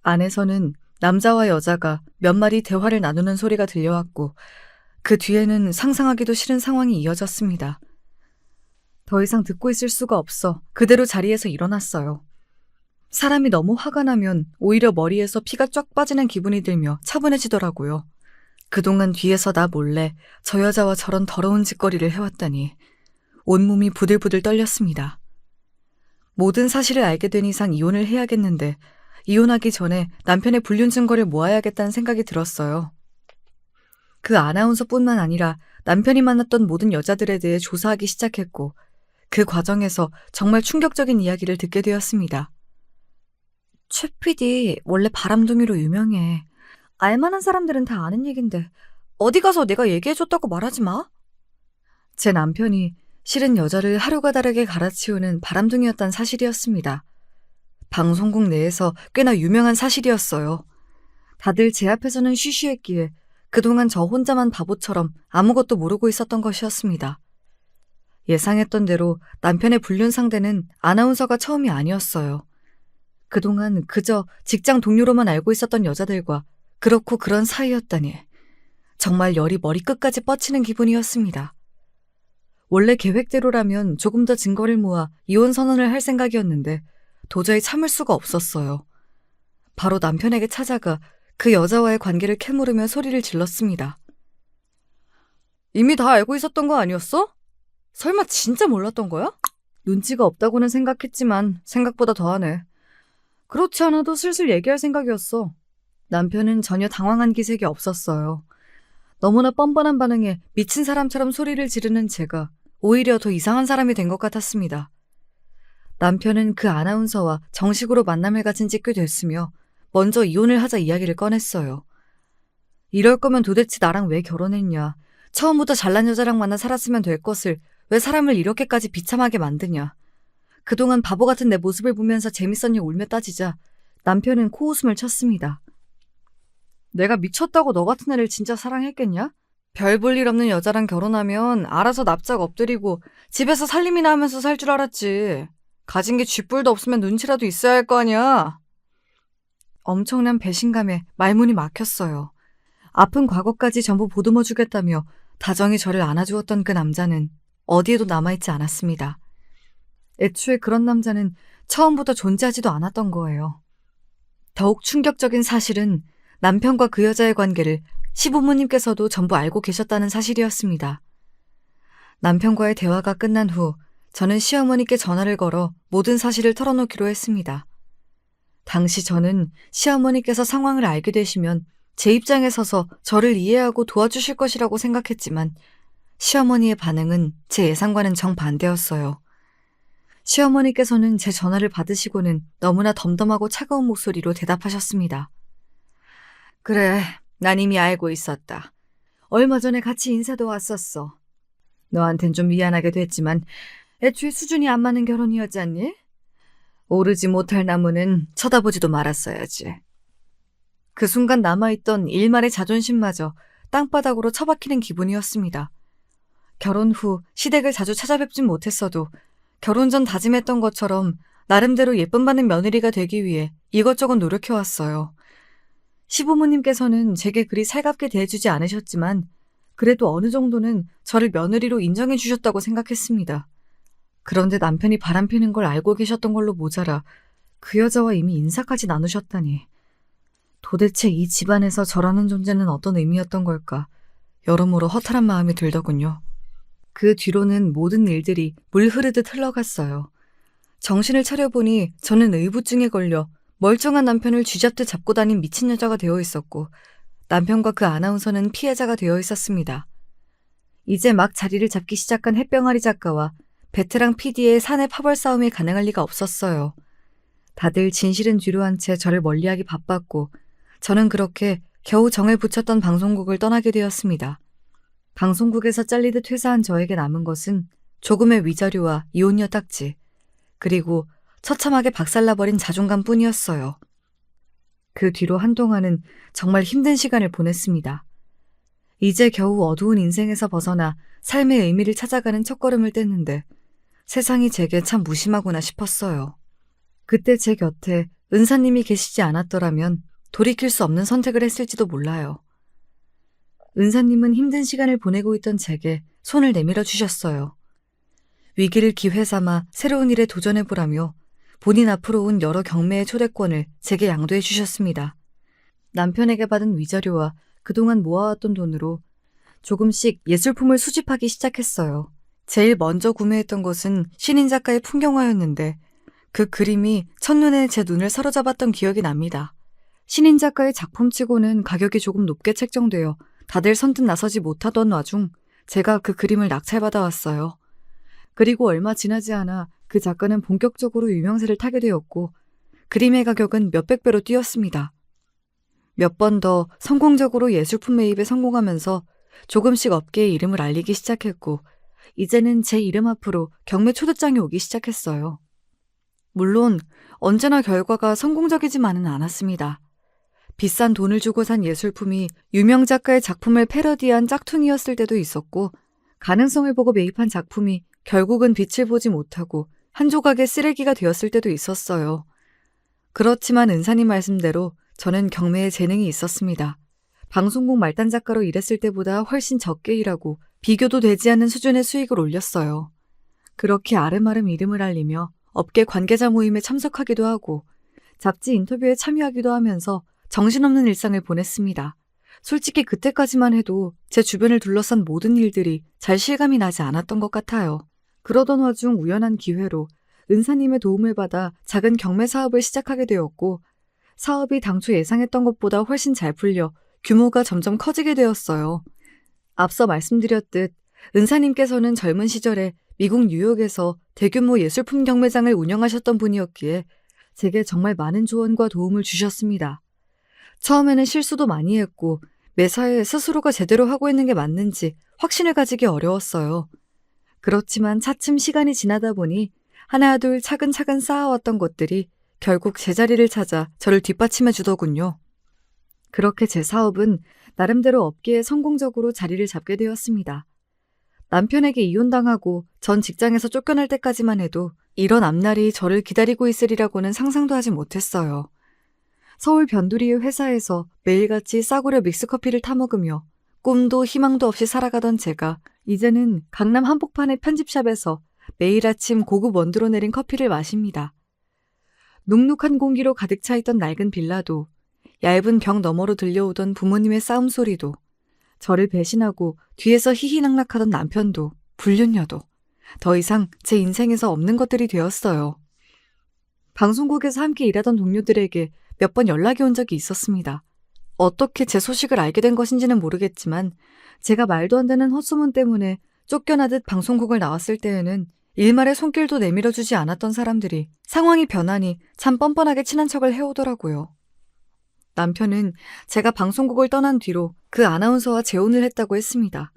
안에서는 남자와 여자가 몇 마디 대화를 나누는 소리가 들려왔고 그 뒤에는 상상하기도 싫은 상황이 이어졌습니다. 더 이상 듣고 있을 수가 없어 그대로 자리에서 일어났어요. 사람이 너무 화가 나면 오히려 머리에서 피가 쫙 빠지는 기분이 들며 차분해지더라고요. 그동안 뒤에서 나 몰래 저 여자와 저런 더러운 짓거리를 해왔다니 온몸이 부들부들 떨렸습니다. 모든 사실을 알게 된 이상 이혼을 해야겠는데 이혼하기 전에 남편의 불륜 증거를 모아야겠다는 생각이 들었어요. 그 아나운서뿐만 아니라 남편이 만났던 모든 여자들에 대해 조사하기 시작했고 그 과정에서 정말 충격적인 이야기를 듣게 되었습니다. 최 PD 원래 바람둥이로 유명해. 알만한 사람들은 다 아는 얘긴데 어디 가서 내가 얘기해줬다고 말하지 마. 제 남편이 실은 여자를 하루가 다르게 갈아치우는 바람둥이였단 사실이었습니다. 방송국 내에서 꽤나 유명한 사실이었어요. 다들 제 앞에서는 쉬쉬했기에 그동안 저 혼자만 바보처럼 아무것도 모르고 있었던 것이었습니다. 예상했던 대로 남편의 불륜 상대는 아나운서가 처음이 아니었어요. 그동안 그저 직장 동료로만 알고 있었던 여자들과 그렇고 그런 사이였다니 정말 열이 머리끝까지 뻗치는 기분이었습니다. 원래 계획대로라면 조금 더 증거를 모아 이혼 선언을 할 생각이었는데 도저히 참을 수가 없었어요. 바로 남편에게 찾아가 그 여자와의 관계를 캐물으며 소리를 질렀습니다. 이미 다 알고 있었던 거 아니었어? 설마 진짜 몰랐던 거야? 눈치가 없다고는 생각했지만 생각보다 더하네. 그렇지 않아도 슬슬 얘기할 생각이었어. 남편은 전혀 당황한 기색이 없었어요. 너무나 뻔뻔한 반응에 미친 사람처럼 소리를 지르는 제가 오히려 더 이상한 사람이 된 것 같았습니다. 남편은 그 아나운서와 정식으로 만남을 가진 지 꽤 됐으며 먼저 이혼을 하자 이야기를 꺼냈어요. 이럴 거면 도대체 나랑 왜 결혼했냐. 처음부터 잘난 여자랑 만나 살았으면 될 것을 왜 사람을 이렇게까지 비참하게 만드냐. 그동안 바보 같은 내 모습을 보면서 재밌었니 울며 따지자 남편은 코웃음을 쳤습니다. 내가 미쳤다고 너 같은 애를 진짜 사랑했겠냐? 별 볼 일 없는 여자랑 결혼하면 알아서 납작 엎드리고 집에서 살림이나 하면서 살 줄 알았지. 가진 게 쥐뿔도 없으면 눈치라도 있어야 할 거 아니야. 엄청난 배신감에 말문이 막혔어요. 아픈 과거까지 전부 보듬어 주겠다며 다정히 저를 안아주었던 그 남자는 어디에도 남아있지 않았습니다. 애초에 그런 남자는 처음부터 존재하지도 않았던 거예요. 더욱 충격적인 사실은 남편과 그 여자의 관계를 시부모님께서도 전부 알고 계셨다는 사실이었습니다. 남편과의 대화가 끝난 후 저는 시어머니께 전화를 걸어 모든 사실을 털어놓기로 했습니다. 당시 저는 시어머니께서 상황을 알게 되시면 제 입장에 서서 저를 이해하고 도와주실 것이라고 생각했지만 시어머니의 반응은 제 예상과는 정반대였어요. 시어머니께서는 제 전화를 받으시고는 너무나 덤덤하고 차가운 목소리로 대답하셨습니다. 그래, 난 이미 알고 있었다. 얼마 전에 같이 인사도 왔었어. 너한텐 좀 미안하게 됐지만 애초에 수준이 안 맞는 결혼이었지 않니? 오르지 못할 나무는 쳐다보지도 말았어야지. 그 순간 남아있던 일말의 자존심마저 땅바닥으로 처박히는 기분이었습니다. 결혼 후 시댁을 자주 찾아뵙진 못했어도 결혼 전 다짐했던 것처럼 나름대로 예쁨 받는 며느리가 되기 위해 이것저것 노력해왔어요. 시부모님께서는 제게 그리 살갑게 대해주지 않으셨지만 그래도 어느 정도는 저를 며느리로 인정해 주셨다고 생각했습니다. 그런데 남편이 바람피는 걸 알고 계셨던 걸로 모자라 그 여자와 이미 인사까지 나누셨다니. 도대체 이 집안에서 저라는 존재는 어떤 의미였던 걸까? 여러모로 허탈한 마음이 들더군요. 그 뒤로는 모든 일들이 물 흐르듯 흘러갔어요. 정신을 차려보니 저는 의부증에 걸려 멀쩡한 남편을 쥐잡듯 잡고 다닌 미친 여자가 되어 있었고 남편과 그 아나운서는 피해자가 되어 있었습니다. 이제 막 자리를 잡기 시작한 햇병아리 작가와 베테랑 PD의 사내 파벌 싸움이 가능할 리가 없었어요. 다들 진실은 뒤로 한 채 저를 멀리하기 바빴고 저는 그렇게 겨우 정을 붙였던 방송국을 떠나게 되었습니다. 방송국에서 잘리듯 퇴사한 저에게 남은 것은 조금의 위자료와 이혼녀 딱지, 그리고 처참하게 박살나버린 자존감뿐이었어요. 그 뒤로 한동안은 정말 힘든 시간을 보냈습니다. 이제 겨우 어두운 인생에서 벗어나 삶의 의미를 찾아가는 첫걸음을 뗐는데 세상이 제게 참 무심하구나 싶었어요. 그때 제 곁에 은사님이 계시지 않았더라면 돌이킬 수 없는 선택을 했을지도 몰라요. 은사님은 힘든 시간을 보내고 있던 제게 손을 내밀어 주셨어요. 위기를 기회 삼아 새로운 일에 도전해보라며 본인 앞으로 온 여러 경매의 초대권을 제게 양도해 주셨습니다. 남편에게 받은 위자료와 그동안 모아왔던 돈으로 조금씩 예술품을 수집하기 시작했어요. 제일 먼저 구매했던 것은 신인 작가의 풍경화였는데 그 그림이 첫눈에 제 눈을 사로잡았던 기억이 납니다. 신인 작가의 작품치고는 가격이 조금 높게 책정되어 다들 선뜻 나서지 못하던 와중 제가 그 그림을 낙찰받아왔어요. 그리고 얼마 지나지 않아 그 작가는 본격적으로 유명세를 타게 되었고 그림의 가격은 몇백 배로 뛰었습니다. 몇 번 더 성공적으로 예술품 매입에 성공하면서 조금씩 업계의 이름을 알리기 시작했고 이제는 제 이름 앞으로 경매 초대장이 오기 시작했어요. 물론 언제나 결과가 성공적이지만은 않았습니다. 비싼 돈을 주고 산 예술품이 유명 작가의 작품을 패러디한 짝퉁이었을 때도 있었고 가능성을 보고 매입한 작품이 결국은 빛을 보지 못하고 한 조각의 쓰레기가 되었을 때도 있었어요. 그렇지만 은사님 말씀대로 저는 경매에 재능이 있었습니다. 방송국 말단 작가로 일했을 때보다 훨씬 적게 일하고 비교도 되지 않는 수준의 수익을 올렸어요. 그렇게 아름아름 이름을 알리며 업계 관계자 모임에 참석하기도 하고 잡지 인터뷰에 참여하기도 하면서 정신없는 일상을 보냈습니다. 솔직히 그때까지만 해도 제 주변을 둘러싼 모든 일들이 잘 실감이 나지 않았던 것 같아요. 그러던 와중 우연한 기회로 은사님의 도움을 받아 작은 경매 사업을 시작하게 되었고 사업이 당초 예상했던 것보다 훨씬 잘 풀려 규모가 점점 커지게 되었어요. 앞서 말씀드렸듯 은사님께서는 젊은 시절에 미국 뉴욕에서 대규모 예술품 경매장을 운영하셨던 분이었기에 제게 정말 많은 조언과 도움을 주셨습니다. 처음에는 실수도 많이 했고 매사에 스스로가 제대로 하고 있는 게 맞는지 확신을 가지기 어려웠어요. 그렇지만 차츰 시간이 지나다 보니 하나 둘 차근차근 쌓아왔던 것들이 결국 제자리를 찾아 저를 뒷받침해 주더군요. 그렇게 제 사업은 나름대로 업계에 성공적으로 자리를 잡게 되었습니다. 남편에게 이혼당하고 전 직장에서 쫓겨날 때까지만 해도 이런 앞날이 저를 기다리고 있으리라고는 상상도 하지 못했어요. 서울 변두리의 회사에서 매일같이 싸구려 믹스커피를 타먹으며 꿈도 희망도 없이 살아가던 제가 이제는 강남 한복판의 편집샵에서 매일 아침 고급 원두로 내린 커피를 마십니다. 눅눅한 공기로 가득 차 있던 낡은 빌라도, 얇은 벽 너머로 들려오던 부모님의 싸움 소리도, 저를 배신하고 뒤에서 희희낙낙하던 남편도, 불륜녀도 더 이상 제 인생에서 없는 것들이 되었어요. 방송국에서 함께 일하던 동료들에게 몇 번 연락이 온 적이 있었습니다. 어떻게 제 소식을 알게 된 것인지는 모르겠지만 제가 말도 안 되는 헛소문 때문에 쫓겨나듯 방송국을 나왔을 때에는 일말의 손길도 내밀어주지 않았던 사람들이 상황이 변하니 참 뻔뻔하게 친한 척을 해오더라고요. 남편은 제가 방송국을 떠난 뒤로 그 아나운서와 재혼을 했다고 했습니다.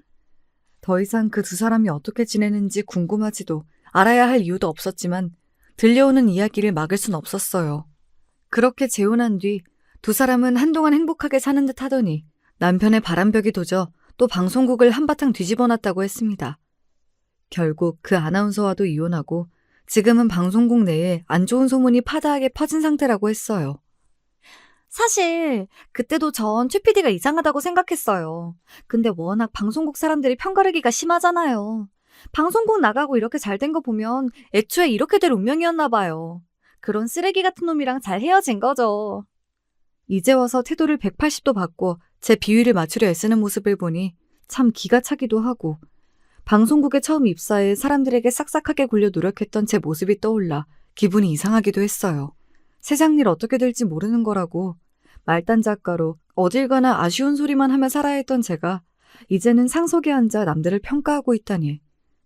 더 이상 그 두 사람이 어떻게 지내는지 궁금하지도 알아야 할 이유도 없었지만 들려오는 이야기를 막을 순 없었어요. 그렇게 재혼한 뒤 두 사람은 한동안 행복하게 사는 듯 하더니 남편의 바람벽이 도져 또 방송국을 한바탕 뒤집어놨다고 했습니다. 결국 그 아나운서와도 이혼하고 지금은 방송국 내에 안 좋은 소문이 파다하게 퍼진 상태라고 했어요. 사실 그때도 전 최 PD가 이상하다고 생각했어요. 근데 워낙 방송국 사람들이 편가르기가 심하잖아요. 방송국 나가고 이렇게 잘 된 거 보면 애초에 이렇게 될 운명이었나 봐요. 그런 쓰레기 같은 놈이랑 잘 헤어진 거죠. 이제 와서 태도를 180도 바꿔 제 비위를 맞추려 애쓰는 모습을 보니 참 기가 차기도 하고 방송국에 처음 입사해 사람들에게 싹싹하게 굴려 노력했던 제 모습이 떠올라 기분이 이상하기도 했어요. 세상 일 어떻게 될지 모르는 거라고 말단 작가로 어딜 가나 아쉬운 소리만 하며 살아야 했던 제가 이제는 상석에 앉아 남들을 평가하고 있다니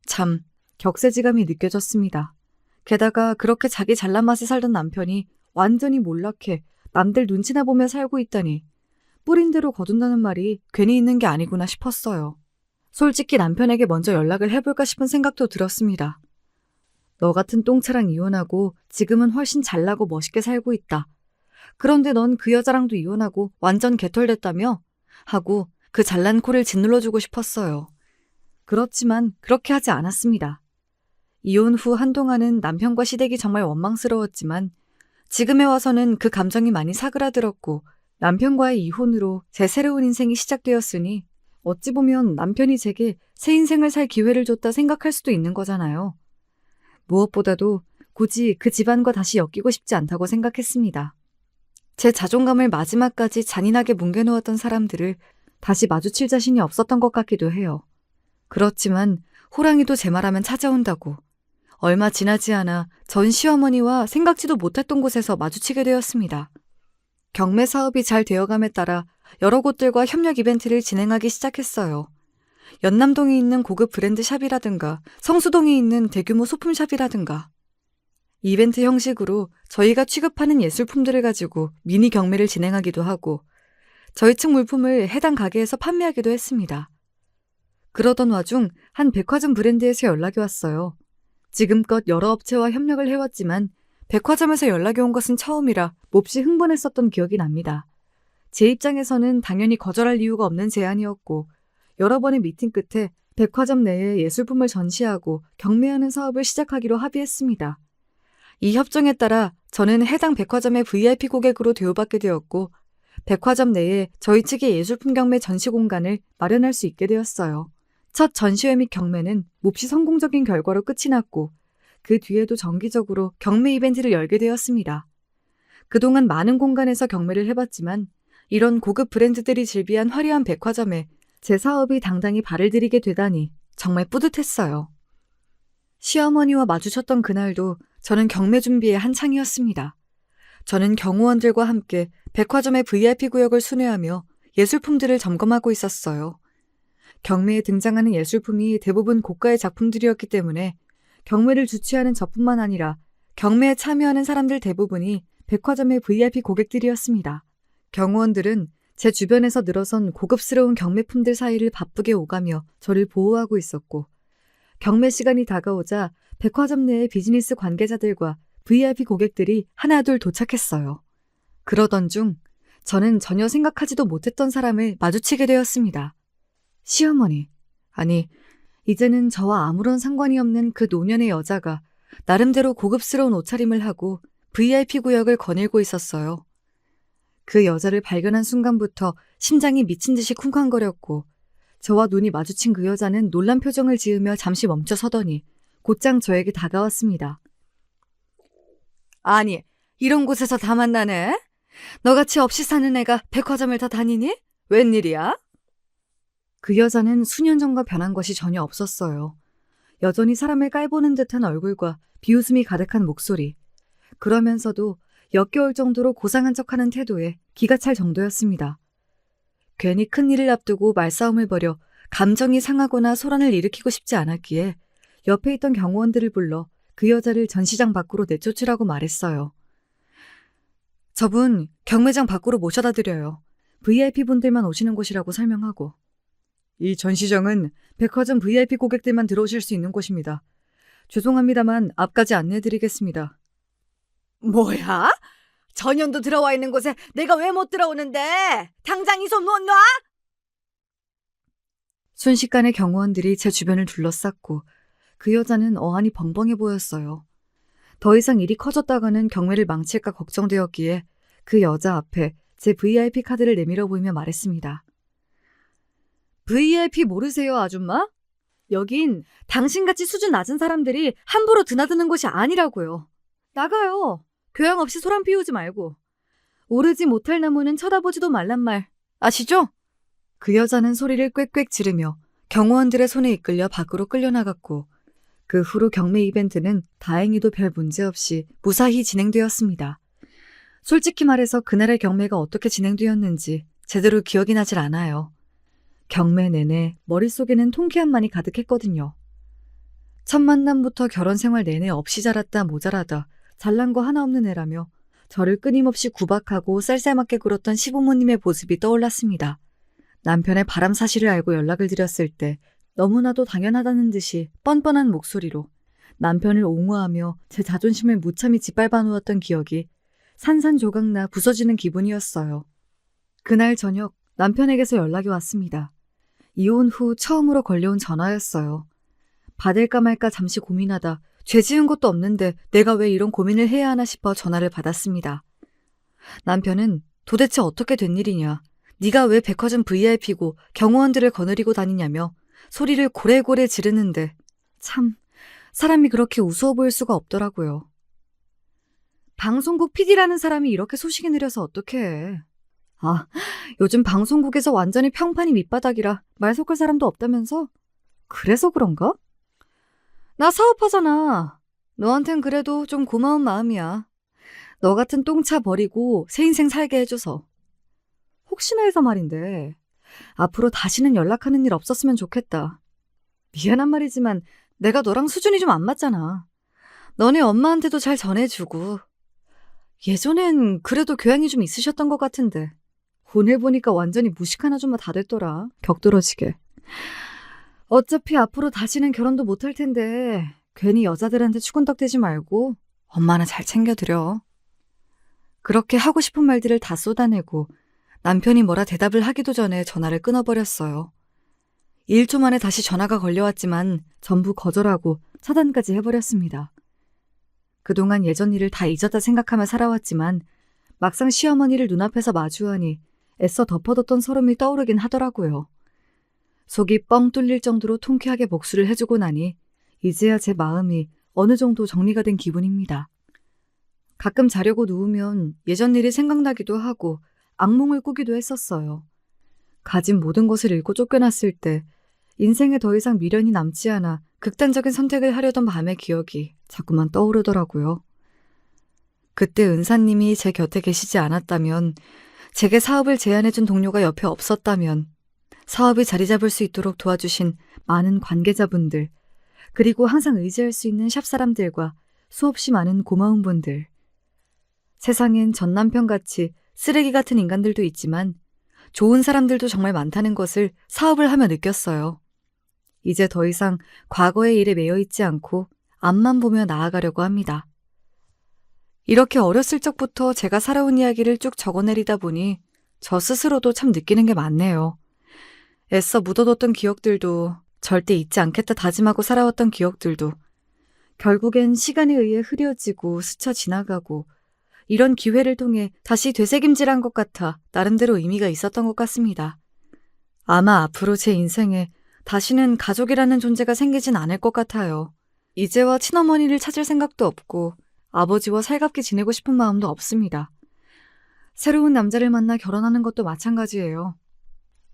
참 격세지감이 느껴졌습니다. 게다가 그렇게 자기 잘난 맛에 살던 남편이 완전히 몰락해 남들 눈치나 보며 살고 있다니 뿌린 대로 거둔다는 말이 괜히 있는 게 아니구나 싶었어요. 솔직히 남편에게 먼저 연락을 해볼까 싶은 생각도 들었습니다. 너 같은 똥차랑 이혼하고 지금은 훨씬 잘나고 멋있게 살고 있다. 그런데 넌 그 여자랑도 이혼하고 완전 개털됐다며? 하고 그 잘난 코를 짓눌러주고 싶었어요. 그렇지만 그렇게 하지 않았습니다. 이혼 후 한동안은 남편과 시댁이 정말 원망스러웠지만 지금에 와서는 그 감정이 많이 사그라들었고 남편과의 이혼으로 제 새로운 인생이 시작되었으니 어찌 보면 남편이 제게 새 인생을 살 기회를 줬다 생각할 수도 있는 거잖아요. 무엇보다도 굳이 그 집안과 다시 엮이고 싶지 않다고 생각했습니다. 제 자존감을 마지막까지 잔인하게 뭉개놓았던 사람들을 다시 마주칠 자신이 없었던 것 같기도 해요. 그렇지만 호랑이도 제 말하면 찾아온다고. 얼마 지나지 않아 전 시어머니와 생각지도 못했던 곳에서 마주치게 되었습니다. 경매 사업이 잘 되어감에 따라 여러 곳들과 협력 이벤트를 진행하기 시작했어요. 연남동에 있는 고급 브랜드 샵이라든가 성수동에 있는 대규모 소품샵이라든가 이벤트 형식으로 저희가 취급하는 예술품들을 가지고 미니 경매를 진행하기도 하고 저희 측 물품을 해당 가게에서 판매하기도 했습니다. 그러던 와중 한 백화점 브랜드에서 연락이 왔어요. 지금껏 여러 업체와 협력을 해왔지만 백화점에서 연락이 온 것은 처음이라 몹시 흥분했었던 기억이 납니다. 제 입장에서는 당연히 거절할 이유가 없는 제안이었고 여러 번의 미팅 끝에 백화점 내에 예술품을 전시하고 경매하는 사업을 시작하기로 합의했습니다. 이 협정에 따라 저는 해당 백화점의 VIP 고객으로 대우받게 되었고 백화점 내에 저희 측의 예술품 경매 전시 공간을 마련할 수 있게 되었어요. 첫 전시회 및 경매는 몹시 성공적인 결과로 끝이 났고 그 뒤에도 정기적으로 경매 이벤트를 열게 되었습니다. 그동안 많은 공간에서 경매를 해봤지만 이런 고급 브랜드들이 즐비한 화려한 백화점에 제 사업이 당당히 발을 들이게 되다니 정말 뿌듯했어요. 시어머니와 마주쳤던 그날도 저는 경매 준비에 한창이었습니다. 저는 경호원들과 함께 백화점의 VIP 구역을 순회하며 예술품들을 점검하고 있었어요. 경매에 등장하는 예술품이 대부분 고가의 작품들이었기 때문에 경매를 주최하는 저뿐만 아니라 경매에 참여하는 사람들 대부분이 백화점의 VIP 고객들이었습니다. 경호원들은 제 주변에서 늘어선 고급스러운 경매품들 사이를 바쁘게 오가며 저를 보호하고 있었고 경매 시간이 다가오자 백화점 내의 비즈니스 관계자들과 VIP 고객들이 하나둘 도착했어요. 그러던 중 저는 전혀 생각하지도 못했던 사람을 마주치게 되었습니다. 시어머니, 아니 이제는 저와 아무런 상관이 없는 그 노년의 여자가 나름대로 고급스러운 옷차림을 하고 VIP 구역을 거닐고 있었어요. 그 여자를 발견한 순간부터 심장이 미친 듯이 쿵쾅거렸고 저와 눈이 마주친 그 여자는 놀란 표정을 지으며 잠시 멈춰서더니 곧장 저에게 다가왔습니다. 아니, 이런 곳에서 다 만나네? 너같이 없이 사는 애가 백화점을 다 다니니? 웬일이야? 그 여자는 수년 전과 변한 것이 전혀 없었어요. 여전히 사람을 깔보는 듯한 얼굴과 비웃음이 가득한 목소리. 그러면서도 역겨울 정도로 고상한 척하는 태도에 기가 찰 정도였습니다. 괜히 큰일을 앞두고 말싸움을 벌여 감정이 상하거나 소란을 일으키고 싶지 않았기에 옆에 있던 경호원들을 불러 그 여자를 전시장 밖으로 내쫓으라고 말했어요. 저분 경매장 밖으로 모셔다 드려요. VIP분들만 오시는 곳이라고 설명하고. 이 전시장은 백화점 VIP 고객들만 들어오실 수 있는 곳입니다. 죄송합니다만 앞까지 안내해드리겠습니다. 뭐야? 전현도 들어와 있는 곳에 내가 왜 못 들어오는데? 당장 이 손 못 놔? 순식간에 경호원들이 제 주변을 둘러쌌고 그 여자는 어안이 벙벙해 보였어요. 더 이상 일이 커졌다가는 경매를 망칠까 걱정되었기에 그 여자 앞에 제 VIP 카드를 내밀어 보이며 말했습니다. VIP 모르세요, 아줌마? 여긴 당신같이 수준 낮은 사람들이 함부로 드나드는 곳이 아니라고요. 나가요. 교양 없이 소란 피우지 말고. 오르지 못할 나무는 쳐다보지도 말란 말 아시죠? 그 여자는 소리를 꽥꽥 지르며 경호원들의 손에 이끌려 밖으로 끌려나갔고 그 후로 경매 이벤트는 다행히도 별 문제 없이 무사히 진행되었습니다. 솔직히 말해서 그날의 경매가 어떻게 진행되었는지 제대로 기억이 나질 않아요. 경매 내내 머릿속에는 통쾌함만이 가득했거든요. 첫 만남부터 결혼 생활 내내 없이 자랐다 모자라다 잘난 거 하나 없는 애라며 저를 끊임없이 구박하고 쌀쌀맞게 굴었던 시부모님의 모습이 떠올랐습니다. 남편의 바람 사실을 알고 연락을 드렸을 때 너무나도 당연하다는 듯이 뻔뻔한 목소리로 남편을 옹호하며 제 자존심을 무참히 짓밟아 놓았던 기억이 산산조각나 부서지는 기분이었어요. 그날 저녁 남편에게서 연락이 왔습니다. 이혼 후 처음으로 걸려온 전화였어요. 받을까 말까 잠시 고민하다 죄 지은 것도 없는데 내가 왜 이런 고민을 해야 하나 싶어 전화를 받았습니다. 남편은 도대체 어떻게 된 일이냐, 네가 왜 백화점 VIP고 경호원들을 거느리고 다니냐며 소리를 고래고래 지르는데 참 사람이 그렇게 우스워 보일 수가 없더라고요. 방송국 PD라는 사람이 이렇게 소식이 느려서 어떡해. 아, 요즘 방송국에서 완전히 평판이 밑바닥이라 말 섞을 사람도 없다면서? 그래서 그런가? 나 사업하잖아. 너한텐 그래도 좀 고마운 마음이야. 너 같은 똥차 버리고 새 인생 살게 해줘서. 혹시나 해서 말인데 앞으로 다시는 연락하는 일 없었으면 좋겠다. 미안한 말이지만 내가 너랑 수준이 좀 안 맞잖아. 너네 엄마한테도 잘 전해주고. 예전엔 그래도 교양이 좀 있으셨던 것 같은데 오늘 보니까 완전히 무식한 아줌마 다 됐더라. 격떨어지게. 어차피 앞으로 다시는 결혼도 못할 텐데 괜히 여자들한테 추근덕대지 말고 엄마는 잘 챙겨드려. 그렇게 하고 싶은 말들을 다 쏟아내고 남편이 뭐라 대답을 하기도 전에 전화를 끊어버렸어요. 1초 만에 다시 전화가 걸려왔지만 전부 거절하고 차단까지 해버렸습니다. 그동안 예전 일을 다 잊었다 생각하며 살아왔지만 막상 시어머니를 눈앞에서 마주하니 애써 덮어뒀던 서름이 떠오르긴 하더라고요. 속이 뻥 뚫릴 정도로 통쾌하게 복수를 해주고 나니 이제야 제 마음이 어느 정도 정리가 된 기분입니다. 가끔 자려고 누우면 예전 일이 생각나기도 하고 악몽을 꾸기도 했었어요. 가진 모든 것을 잃고 쫓겨났을 때 인생에 더 이상 미련이 남지 않아 극단적인 선택을 하려던 밤의 기억이 자꾸만 떠오르더라고요. 그때 은사님이 제 곁에 계시지 않았다면, 제게 사업을 제안해준 동료가 옆에 없었다면, 사업이 자리 잡을 수 있도록 도와주신 많은 관계자분들, 그리고 항상 의지할 수 있는 샵 사람들과 수없이 많은 고마운 분들. 세상엔 전 남편같이 쓰레기 같은 인간들도 있지만 좋은 사람들도 정말 많다는 것을 사업을 하며 느꼈어요. 이제 더 이상 과거의 일에 매여 있지 않고 앞만 보며 나아가려고 합니다. 이렇게 어렸을 적부터 제가 살아온 이야기를 쭉 적어내리다 보니 저 스스로도 참 느끼는 게 많네요. 애써 묻어뒀던 기억들도, 절대 잊지 않겠다 다짐하고 살아왔던 기억들도 결국엔 시간에 의해 흐려지고 스쳐 지나가고 이런 기회를 통해 다시 되새김질한 것 같아 나름대로 의미가 있었던 것 같습니다. 아마 앞으로 제 인생에 다시는 가족이라는 존재가 생기진 않을 것 같아요. 이제와 친어머니를 찾을 생각도 없고 아버지와 살갑게 지내고 싶은 마음도 없습니다. 새로운 남자를 만나 결혼하는 것도 마찬가지예요.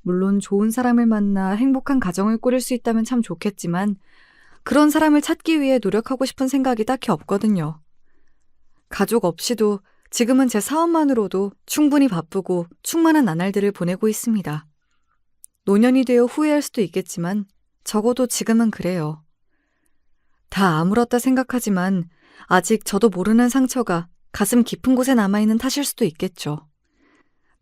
물론 좋은 사람을 만나 행복한 가정을 꾸릴 수 있다면 참 좋겠지만 그런 사람을 찾기 위해 노력하고 싶은 생각이 딱히 없거든요. 가족 없이도 지금은 제 사업만으로도 충분히 바쁘고 충만한 나날들을 보내고 있습니다. 노년이 되어 후회할 수도 있겠지만 적어도 지금은 그래요. 다 아물었다 생각하지만 아직 저도 모르는 상처가 가슴 깊은 곳에 남아있는 탓일 수도 있겠죠.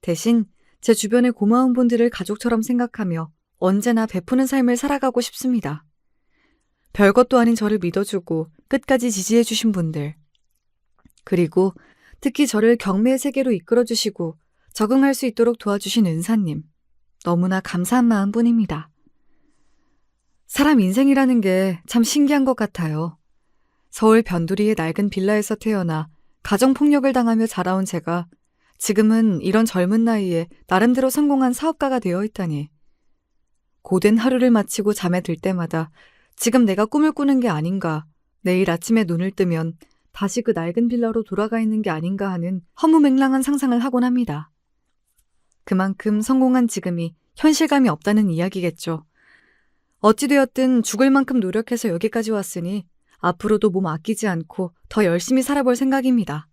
대신 제 주변의 고마운 분들을 가족처럼 생각하며 언제나 베푸는 삶을 살아가고 싶습니다. 별것도 아닌 저를 믿어주고 끝까지 지지해주신 분들, 그리고 특히 저를 경매의 세계로 이끌어주시고 적응할 수 있도록 도와주신 은사님, 너무나 감사한 마음뿐입니다. 사람 인생이라는 게 참 신기한 것 같아요. 서울 변두리의 낡은 빌라에서 태어나 가정폭력을 당하며 자라온 제가 지금은 이런 젊은 나이에 나름대로 성공한 사업가가 되어 있다니. 고된 하루를 마치고 잠에 들 때마다 지금 내가 꿈을 꾸는 게 아닌가, 내일 아침에 눈을 뜨면 다시 그 낡은 빌라로 돌아가 있는 게 아닌가 하는 허무맹랑한 상상을 하곤 합니다. 그만큼 성공한 지금이 현실감이 없다는 이야기겠죠. 어찌되었든 죽을 만큼 노력해서 여기까지 왔으니 앞으로도 몸 아끼지 않고 더 열심히 살아볼 생각입니다.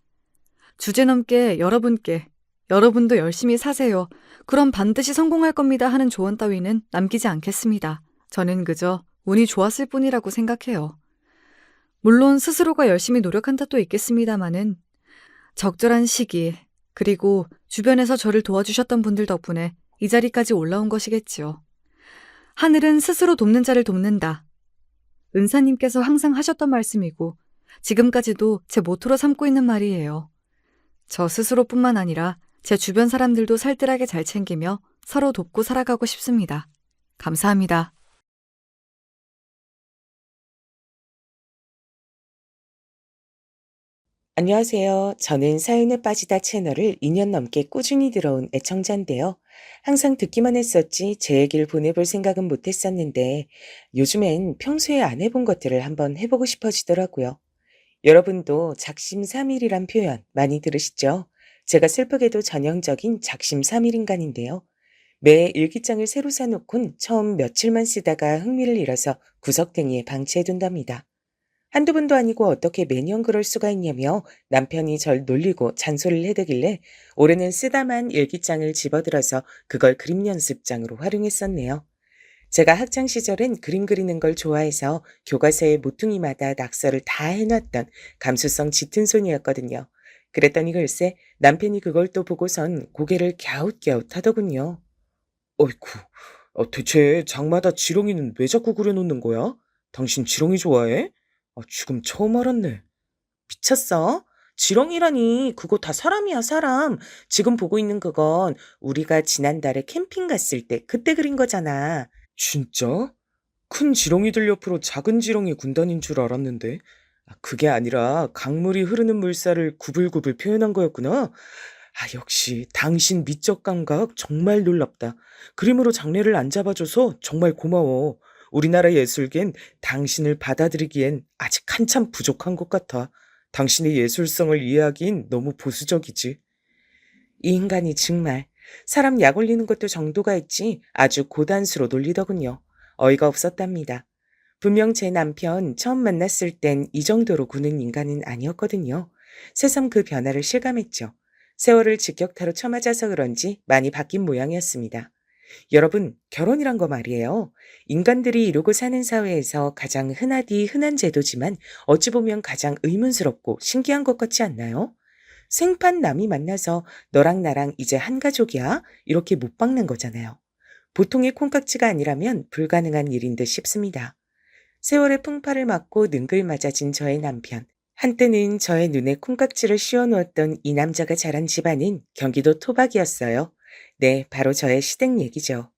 주제넘게 여러분께 여러분도 열심히 사세요. 그럼 반드시 성공할 겁니다 하는 조언 따위는 남기지 않겠습니다. 저는 그저 운이 좋았을 뿐이라고 생각해요. 물론 스스로가 열심히 노력한 탓도 있겠습니다마는 적절한 시기 그리고 주변에서 저를 도와주셨던 분들 덕분에 이 자리까지 올라온 것이겠지요. 하늘은 스스로 돕는 자를 돕는다. 은사님께서 항상 하셨던 말씀이고 지금까지도 제 모토로 삼고 있는 말이에요. 저 스스로뿐만 아니라 제 주변 사람들도 살뜰하게 잘 챙기며 서로 돕고 살아가고 싶습니다. 감사합니다. 안녕하세요. 저는 사연에 빠지다 채널을 2년 넘게 꾸준히 들어온 애청자인데요. 항상 듣기만 했었지 제 얘기를 보내볼 생각은 못했었는데 요즘엔 평소에 안 해본 것들을 한번 해보고 싶어지더라고요. 여러분도 작심삼일이란 표현 많이 들으시죠? 제가 슬프게도 전형적인 작심삼일인간인데요. 매 일기장을 새로 사놓곤 처음 며칠만 쓰다가 흥미를 잃어서 구석탱이에 방치해둔답니다. 한두 번도 아니고 어떻게 매년 그럴 수가 있냐며 남편이 절 놀리고 잔소리를 해대길래 올해는 쓰다만 일기장을 집어들어서 그걸 그림 연습장으로 활용했었네요. 제가 학창 시절엔 그림 그리는 걸 좋아해서 교과서에 모퉁이마다 낙서를 다 해놨던 감수성 짙은 손이었거든요. 그랬더니 글쎄 남편이 그걸 또 보고선 고개를 갸웃갸웃 하더군요. 어이쿠, 대체 장마다 지렁이는 왜 자꾸 그려놓는 거야? 당신 지렁이 좋아해? 지금 처음 알았네. 미쳤어? 지렁이라니, 그거 다 사람이야, 사람. 지금 보고 있는 그건 우리가 지난달에 캠핑 갔을 때 그때 그린 거잖아. 진짜? 큰 지렁이들 옆으로 작은 지렁이 군단인 줄 알았는데. 그게 아니라 강물이 흐르는 물살을 구불구불 표현한 거였구나. 역시 당신 미적 감각 정말 놀랍다. 그림으로 장래를 안 잡아줘서 정말 고마워. 우리나라 예술계는 당신을 받아들이기엔 아직 한참 부족한 것 같아. 당신의 예술성을 이해하긴 너무 보수적이지. 이 인간이 정말 사람 약 올리는 것도 정도가 있지 아주 고단수로 놀리더군요. 어이가 없었답니다. 분명 제 남편 처음 만났을 땐 이 정도로 구는 인간은 아니었거든요. 새삼 그 변화를 실감했죠. 세월을 직격타로 쳐맞아서 그런지 많이 바뀐 모양이었습니다. 여러분, 결혼이란 거 말이에요. 인간들이 이루고 사는 사회에서 가장 흔하디 흔한 제도지만 어찌 보면 가장 의문스럽고 신기한 것 같지 않나요? 생판 남이 만나서 너랑 나랑 이제 한 가족이야? 이렇게 못 박는 거잖아요. 보통의 콩깍지가 아니라면 불가능한 일인 듯 싶습니다. 세월의 풍파를 맞고 능글맞아진 저의 남편. 한때는 저의 눈에 콩깍지를 씌워놓았던 이 남자가 자란 집안은 경기도 토박이었어요. 네, 바로 저의 시댁 얘기죠.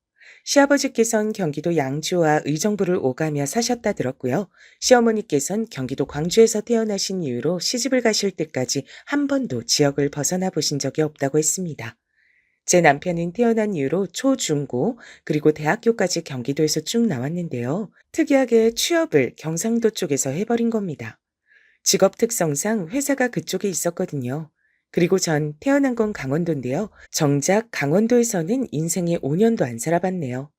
시아버지께선 경기도 양주와 의정부를 오가며 사셨다 들었고요. 시어머니께선 경기도 광주에서 태어나신 이후로 시집을 가실 때까지 한 번도 지역을 벗어나 보신 적이 없다고 했습니다. 제 남편은 태어난 이후로 초, 중, 고, 그리고 대학교까지 경기도에서 쭉 나왔는데요. 특이하게 취업을 경상도 쪽에서 해버린 겁니다. 직업 특성상 회사가 그쪽에 있었거든요. 그리고 전 태어난 건 강원도인데요. 정작 강원도에서는 인생에 5년도 안 살아봤네요.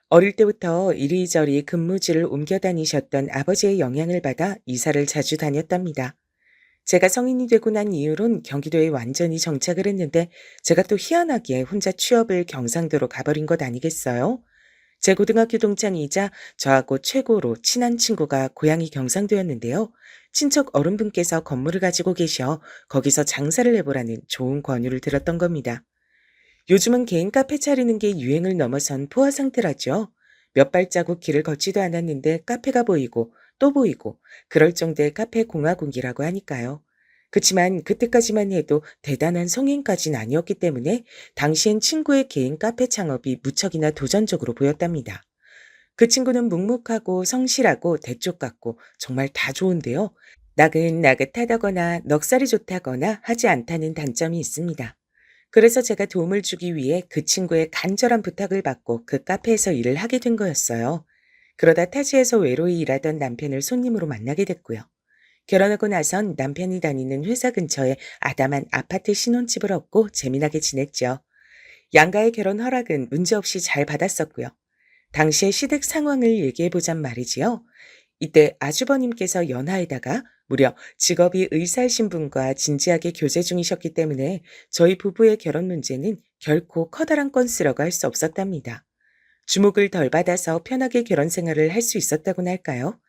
어릴 때부터 이리저리 근무지를 옮겨 다니셨던 아버지의 영향을 받아 이사를 자주 다녔답니다. 제가 성인이 되고 난 이후론 경기도에 완전히 정착을 했는데 제가 또 희한하게 혼자 취업을 경상도로 가버린 것 아니겠어요? 제 고등학교 동창이자 저하고 최고로 친한 친구가 고향이 경상도였는데요. 친척 어른분께서 건물을 가지고 계셔 거기서 장사를 해보라는 좋은 권유를 들었던 겁니다. 요즘은 개인 카페 차리는 게 유행을 넘어선 포화 상태라죠. 몇 발자국 길을 걷지도 않았는데 카페가 보이고 또 보이고 그럴 정도의 카페 공화국이라고 하니까요. 그치만 그때까지만 해도 대단한 성인까지는 아니었기 때문에 당시엔 친구의 개인 카페 창업이 무척이나 도전적으로 보였답니다. 그 친구는 묵묵하고 성실하고 대쪽 같고 정말 다 좋은데요. 나긋나긋하다거나 넉살이 좋다거나 하지 않다는 단점이 있습니다. 그래서 제가 도움을 주기 위해 그 친구의 간절한 부탁을 받고 그 카페에서 일을 하게 된 거였어요. 그러다 타지에서 외로이 일하던 남편을 손님으로 만나게 됐고요. 결혼하고 나선 남편이 다니는 회사 근처에 아담한 아파트 신혼집을 얻고 재미나게 지냈죠. 양가의 결혼 허락은 문제없이 잘 받았었고요. 당시의 시댁 상황을 얘기해보잔 말이지요. 이때 아주버님께서 연하에다가 무려 직업이 의사이신 분과 진지하게 교제 중이셨기 때문에 저희 부부의 결혼 문제는 결코 커다란 건수라고 할 수 없었답니다. 주목을 덜 받아서 편하게 결혼 생활을 할 수 있었다고나 할까요?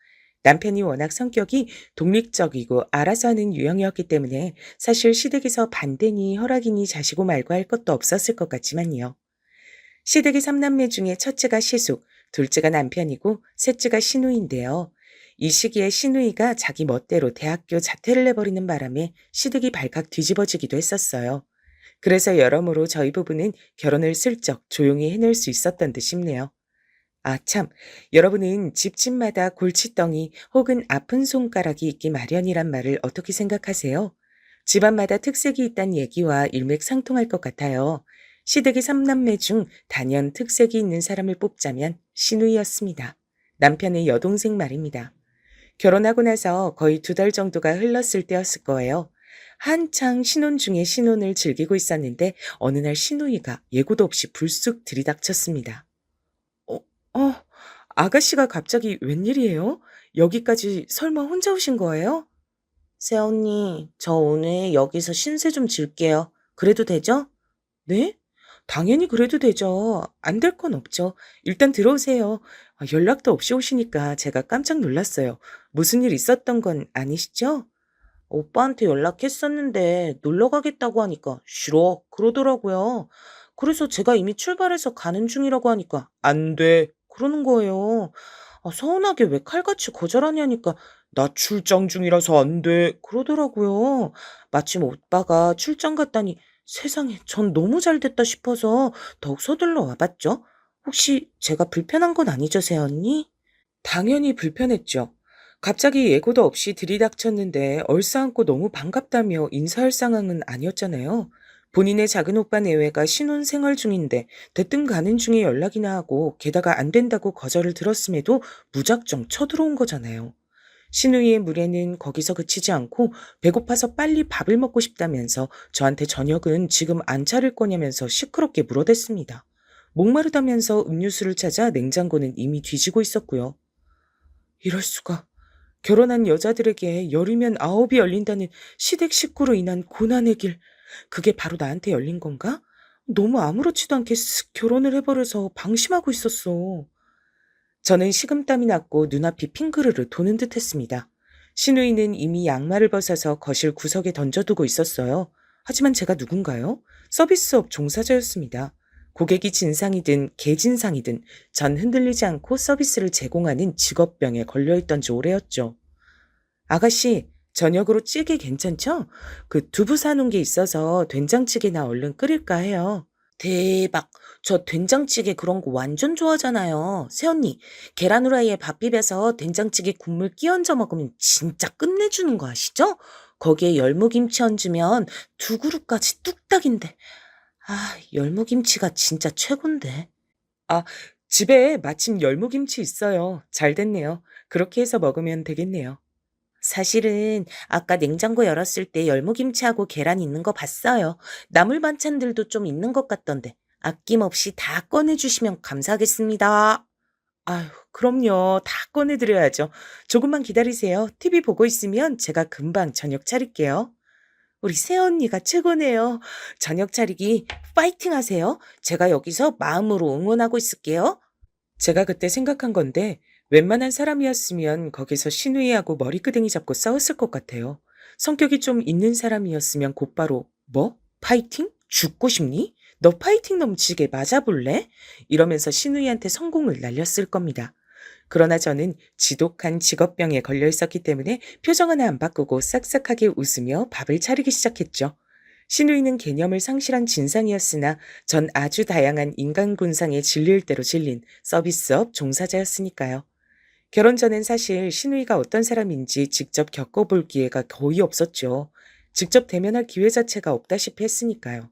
남편이 워낙 성격이 독립적이고 알아서 하는 유형이었기 때문에 사실 시댁에서 반대니 허락이니 자시고 말고 할 것도 없었을 것 같지만요. 시댁의 3남매 중에 첫째가 시숙, 둘째가 남편이고 셋째가 시누이인데요. 이 시기에 시누이가 자기 멋대로 대학교 자퇴를 해버리는 바람에 시댁이 발칵 뒤집어지기도 했었어요. 그래서 여러모로 저희 부부는 결혼을 슬쩍 조용히 해낼 수 있었던 듯 싶네요. 아, 참. 여러분은 집집마다 골칫덩이 혹은 아픈 손가락이 있기 마련이란 말을 어떻게 생각하세요? 집안마다 특색이 있다는 얘기와 일맥상통할 것 같아요. 시댁의 3남매 중 단연 특색이 있는 사람을 뽑자면 시누이였습니다. 남편의 여동생 말입니다. 결혼하고 나서 거의 2달 정도가 흘렀을 때였을 거예요. 한창 신혼 중에 신혼을 즐기고 있었는데 어느 날 시누이가 예고도 없이 불쑥 들이닥쳤습니다. 어, 어, 아가씨가 갑자기 웬일이에요? 여기까지 설마 혼자 오신 거예요? 새언니, 저 오늘 여기서 신세 좀 질게요. 그래도 되죠? 네? 당연히 그래도 되죠. 안 될 건 없죠. 일단 들어오세요. 연락도 없이 오시니까 제가 깜짝 놀랐어요. 무슨 일 있었던 건 아니시죠? 오빠한테 연락했었는데 놀러 가겠다고 하니까 싫어 그러더라고요. 그래서 제가 이미 출발해서 가는 중이라고 하니까 안 돼 그러는 거예요. 서운하게 왜 칼같이 거절하냐니까 나 출장 중이라서 안 돼 그러더라고요. 마침 오빠가 출장 갔다니 세상에 전 너무 잘 됐다 싶어서 더욱 서둘러 와봤죠. 혹시 제가 불편한 건 아니죠, 새언니? 당연히 불편했죠. 갑자기 예고도 없이 들이닥쳤는데 얼싸안고 너무 반갑다며 인사할 상황은 아니었잖아요. 본인의 작은 오빠 내외가 신혼 생활 중인데 대뜸 가는 중에 연락이나 하고 게다가 안 된다고 거절을 들었음에도 무작정 쳐들어온 거잖아요. 신우이의 무례는 거기서 그치지 않고 배고파서 빨리 밥을 먹고 싶다면서 저한테 저녁은 지금 안 차릴 거냐면서 시끄럽게 물어댔습니다. 목마르다면서 음료수를 찾아 냉장고는 이미 뒤지고 있었고요. 이럴 수가. 결혼한 여자들에게 열이면 아홉이 열린다는 시댁 식구로 인한 고난의 길. 그게 바로 나한테 열린 건가? 너무 아무렇지도 않게 쓱 결혼을 해버려서 방심하고 있었어. 저는 식은땀이 났고 눈앞이 핑그르르 도는 듯 했습니다. 신우이는 이미 양말을 벗어서 거실 구석에 던져두고 있었어요. 하지만 제가 누군가요? 서비스업 종사자였습니다. 고객이 진상이든 개진상이든 전 흔들리지 않고 서비스를 제공하는 직업병에 걸려있던 지 오래였죠. 아가씨, 저녁으로 찌개 괜찮죠? 그 두부 사놓은 게 있어서 된장찌개나 얼른 끓일까 해요. 대박. 저 된장찌개 그런 거 완전 좋아하잖아요. 새언니, 계란 후라이에 밥 비벼서 된장찌개 국물 끼얹어 먹으면 진짜 끝내주는 거 아시죠? 거기에 열무김치 얹으면 2그릇까지 뚝딱인데. 열무김치가 진짜 최곤데. 아, 집에 마침 열무김치 있어요. 잘 됐네요. 그렇게 해서 먹으면 되겠네요. 사실은 아까 냉장고 열었을 때 열무김치하고 계란 있는 거 봤어요. 나물 반찬들도 좀 있는 것 같던데 아낌없이 다 꺼내주시면 감사하겠습니다. 아유, 그럼요. 다 꺼내드려야죠. 조금만 기다리세요. TV 보고 있으면 제가 금방 저녁 차릴게요. 우리 새언니가 최고네요. 저녁 차리기 파이팅 하세요. 제가 여기서 마음으로 응원하고 있을게요. 제가 그때 생각한 건데 웬만한 사람이었으면 거기서 신우이하고 머리끄댕이 잡고 싸웠을 것 같아요. 성격이 좀 있는 사람이었으면 곧바로 뭐? 파이팅? 죽고 싶니? 너 파이팅 넘치게 맞아볼래? 이러면서 신우이한테 성공을 날렸을 겁니다. 그러나 저는 지독한 직업병에 걸려 있었기 때문에 표정 하나 안 바꾸고 싹싹하게 웃으며 밥을 차리기 시작했죠. 신우이는 개념을 상실한 진상이었으나 전 아주 다양한 인간 군상에 질릴 대로 질린 서비스업 종사자였으니까요. 결혼 전엔 사실 신우이가 어떤 사람인지 직접 겪어볼 기회가 거의 없었죠. 직접 대면할 기회 자체가 없다시피 했으니까요.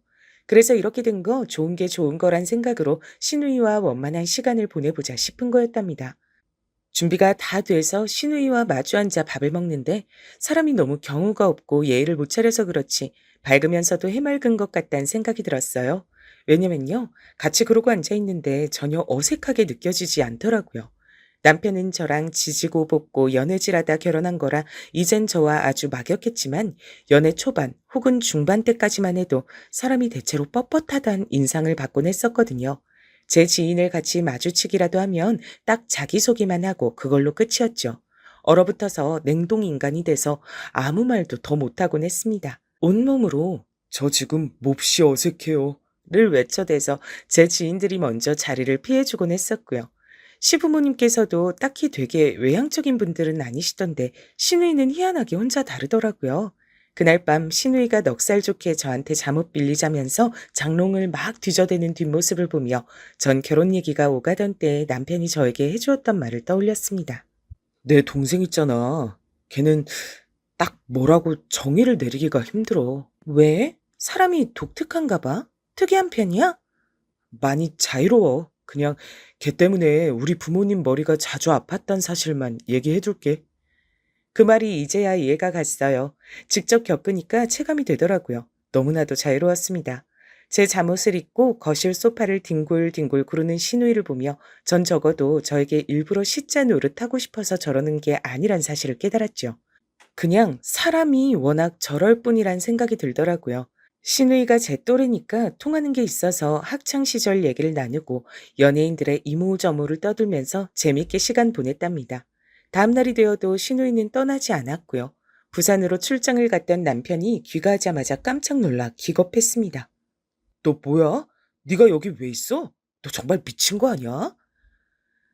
그래서 이렇게 된 거 좋은 게 좋은 거란 생각으로 신우이와 원만한 시간을 보내보자 싶은 거였답니다. 준비가 다 돼서 신우이와 마주 앉아 밥을 먹는데 사람이 너무 경우가 없고 예의를 못 차려서 그렇지 밝으면서도 해맑은 것 같다는 생각이 들었어요. 왜냐면요, 같이 그러고 앉아 있는데 전혀 어색하게 느껴지지 않더라고요. 남편은 저랑 지지고 볶고 연애질하다 결혼한 거라 이젠 저와 아주 막역했지만 연애 초반 혹은 중반 때까지만 해도 사람이 대체로 뻣뻣하다는 인상을 받곤 했었거든요. 제 지인을 같이 마주치기라도 하면 딱 자기소개만 하고 그걸로 끝이었죠. 얼어붙어서 냉동 인간이 돼서 아무 말도 더 못하곤 했습니다. 온몸으로 "저 지금 몹시 어색해요." 를 외쳐대서 제 지인들이 먼저 자리를 피해주곤 했었고요. 시부모님께서도 딱히 되게 외향적인 분들은 아니시던데 시누이는 희한하게 혼자 다르더라고요. 그날 밤 시누이가 넉살 좋게 저한테 잠옷 빌리자면서 장롱을 막 뒤져대는 뒷모습을 보며 전 결혼 얘기가 오가던 때에 남편이 저에게 해주었던 말을 떠올렸습니다. 내 동생 있잖아. 걔는 딱 뭐라고 정의를 내리기가 힘들어. 왜? 사람이 독특한가 봐? 특이한 편이야? 많이 자유로워. 그냥 걔 때문에 우리 부모님 머리가 자주 아팠단 사실만 얘기해 줄게. 그 말이 이제야 이해가 갔어요. 직접 겪으니까 체감이 되더라고요. 너무나도 자유로웠습니다. 제 잠옷을 입고 거실 소파를 뒹굴뒹굴 구르는 시누이를 보며 전 적어도 저에게 일부러 시자 노릇하고 싶어서 저러는 게 아니란 사실을 깨달았죠. 그냥 사람이 워낙 저럴 뿐이란 생각이 들더라고요. 시누이가 제 또래니까 통하는 게 있어서 학창 시절 얘기를 나누고 연예인들의 이모저모를 떠들면서 재밌게 시간 보냈답니다. 다음 날이 되어도 시누이는 떠나지 않았고요. 부산으로 출장을 갔던 남편이 귀가하자마자 깜짝 놀라 기겁했습니다. 너 뭐야? 네가 여기 왜 있어? 너 정말 미친 거 아니야?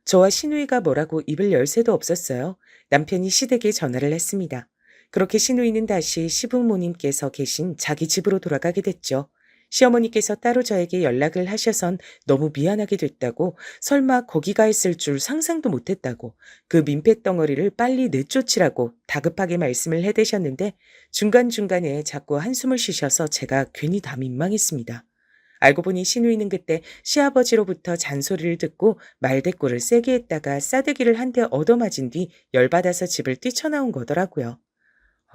저와 시누이가 뭐라고 입을 열 새도 없었어요. 남편이 시댁에 전화를 했습니다. 그렇게 시누이는 다시 시부모님께서 계신 자기 집으로 돌아가게 됐죠. 시어머니께서 따로 저에게 연락을 하셔선 너무 미안하게 됐다고, 설마 거기가 있을 줄 상상도 못했다고, 그 민폐덩어리를 빨리 내쫓으라고 다급하게 말씀을 해대셨는데 중간중간에 자꾸 한숨을 쉬셔서 제가 괜히 다 민망했습니다. 알고 보니 시누이는 그때 시아버지로부터 잔소리를 듣고 말대꾸를 세게 했다가 싸대기를 한 대 얻어맞은 뒤 열받아서 집을 뛰쳐나온 거더라고요.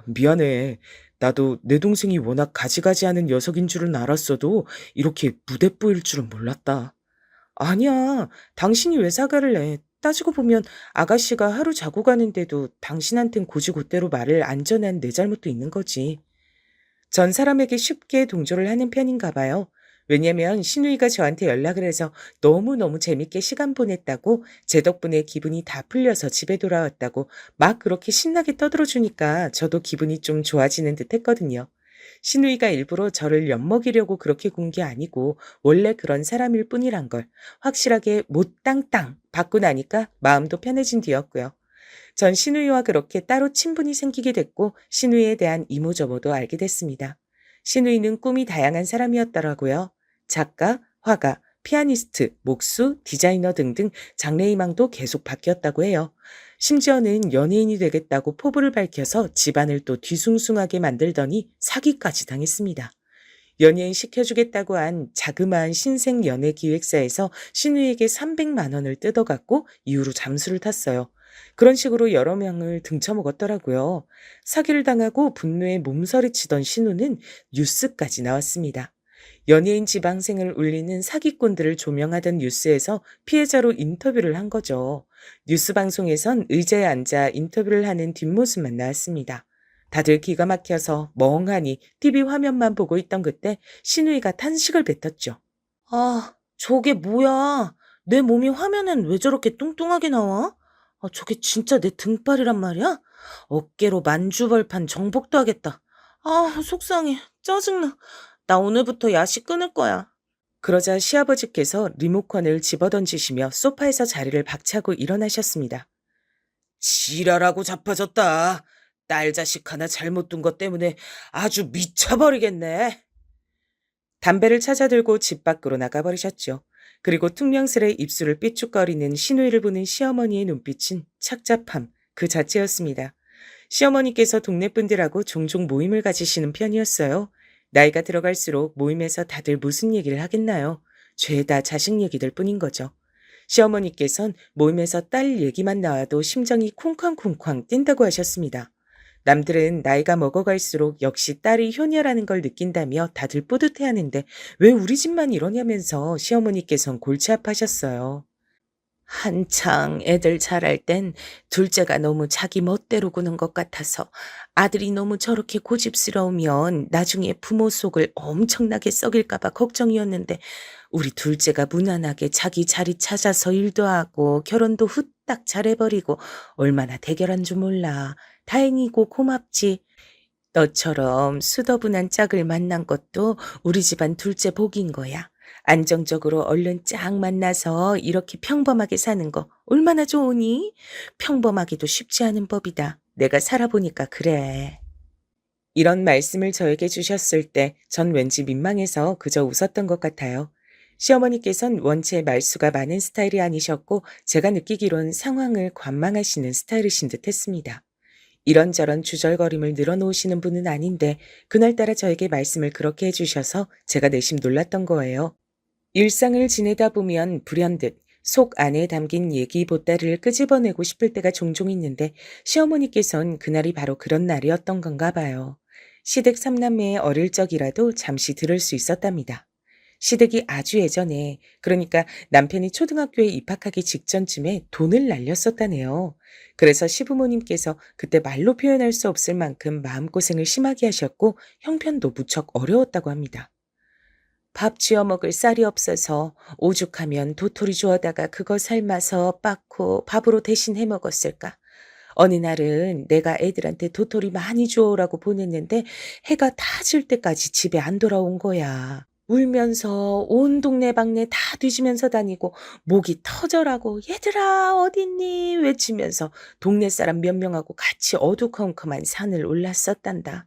미안해. 나도 내 동생이 워낙 가지가지하는 녀석인 줄은 알았어도 이렇게 무대뽀일 줄은 몰랐다. 아니야. 당신이 왜 사과를 해? 따지고 보면 아가씨가 하루 자고 가는데도 당신한텐 고지고대로 말을 안 전한 내 잘못도 있는 거지. 전 사람에게 쉽게 동조를 하는 편인가 봐요. 왜냐면 시누이가 저한테 연락을 해서 너무너무 재밌게 시간 보냈다고, 제 덕분에 기분이 다 풀려서 집에 돌아왔다고 막 그렇게 신나게 떠들어 주니까 저도 기분이 좀 좋아지는 듯 했거든요. 시누이가 일부러 저를 엿먹이려고 그렇게 군 게 아니고 원래 그런 사람일 뿐이란 걸 확실하게 못땅땅 받고 나니까 마음도 편해진 뒤였고요. 전 시누이와 그렇게 따로 친분이 생기게 됐고 시누이에 대한 이모저모도 알게 됐습니다. 시누이는 꿈이 다양한 사람이었더라고요. 작가, 화가, 피아니스트, 목수, 디자이너 등등 장래희망도 계속 바뀌었다고 해요. 심지어는 연예인이 되겠다고 포부를 밝혀서 집안을 또 뒤숭숭하게 만들더니 사기까지 당했습니다. 연예인 시켜주겠다고 한 자그마한 신생 연예 기획사에서 신우에게 300만 원을 뜯어갔고 이후로 잠수를 탔어요. 그런 식으로 여러 명을 등쳐먹었더라고요. 사기를 당하고 분노에 몸서리치던 신우는 뉴스까지 나왔습니다. 연예인 지방생을 울리는 사기꾼들을 조명하던 뉴스에서 피해자로 인터뷰를 한 거죠. 뉴스 방송에선 의자에 앉아 인터뷰를 하는 뒷모습만 나왔습니다. 다들 기가 막혀서 멍하니 TV 화면만 보고 있던 그때 신우이가 탄식을 뱉었죠. 아, 저게 뭐야? 내 몸이 화면엔 왜 저렇게 뚱뚱하게 나와? 저게 진짜 내 등발이란 말이야? 어깨로 만주벌판 정복도 하겠다. 속상해. 짜증나. 나 오늘부터 야식 끊을 거야. 그러자 시아버지께서 리모컨을 집어던지시며 소파에서 자리를 박차고 일어나셨습니다. 지랄하고 자빠졌다. 딸 자식 하나 잘못 둔 것 때문에 아주 미쳐버리겠네. 담배를 찾아들고 집 밖으로 나가버리셨죠. 그리고 퉁명스레 입술을 삐죽거리는 시누이를 보는 시어머니의 눈빛은 착잡함 그 자체였습니다. 시어머니께서 동네 분들하고 종종 모임을 가지시는 편이었어요. 나이가 들어갈수록 모임에서 다들 무슨 얘기를 하겠나요? 죄다 자식 얘기들 뿐인 거죠. 시어머니께선 모임에서 딸 얘기만 나와도 심정이 쿵쾅쿵쾅 뛴다고 하셨습니다. 남들은 나이가 먹어갈수록 역시 딸이 효녀라는 걸 느낀다며 다들 뿌듯해하는데 왜 우리 집만 이러냐면서 시어머니께선 골치 아파하셨어요. 한창 애들 자랄 땐 둘째가 너무 자기 멋대로 구는 것 같아서 아들이 너무 저렇게 고집스러우면 나중에 부모 속을 엄청나게 썩일까봐 걱정이었는데 우리 둘째가 무난하게 자기 자리 찾아서 일도 하고 결혼도 후딱 잘해버리고 얼마나 대견한 줄 몰라. 다행이고 고맙지. 너처럼 수더분한 짝을 만난 것도 우리 집안 둘째 복인 거야. 안정적으로 얼른 짝 만나서 이렇게 평범하게 사는 거 얼마나 좋으니? 평범하기도 쉽지 않은 법이다. 내가 살아보니까 그래. 이런 말씀을 저에게 주셨을 때 전 왠지 민망해서 그저 웃었던 것 같아요. 시어머니께선 원체 말수가 많은 스타일이 아니셨고 제가 느끼기론 상황을 관망하시는 스타일이신 듯 했습니다. 이런저런 주절거림을 늘어놓으시는 분은 아닌데 그날따라 저에게 말씀을 그렇게 해주셔서 제가 내심 놀랐던 거예요. 일상을 지내다 보면 불현듯 속 안에 담긴 얘기 보따리를 끄집어내고 싶을 때가 종종 있는데 시어머니께선 그날이 바로 그런 날이었던 건가 봐요. 시댁 삼남매의 어릴 적이라도 잠시 들을 수 있었답니다. 시댁이 아주 예전에, 그러니까 남편이 초등학교에 입학하기 직전쯤에 돈을 날렸었다네요. 그래서 시부모님께서 그때 말로 표현할 수 없을 만큼 마음고생을 심하게 하셨고 형편도 무척 어려웠다고 합니다. 밥 지어 먹을 쌀이 없어서 오죽하면 도토리 주워다가 그거 삶아서 빻고 밥으로 대신 해 먹었을까. 어느 날은 내가 애들한테 도토리 많이 주워오라고 보냈는데 해가 다 질 때까지 집에 안 돌아온 거야. 울면서 온 동네방네 다 뒤지면서 다니고 목이 터져라고 얘들아 어딨니 외치면서 동네 사람 몇 명하고 같이 어두컴컴한 산을 올랐었단다.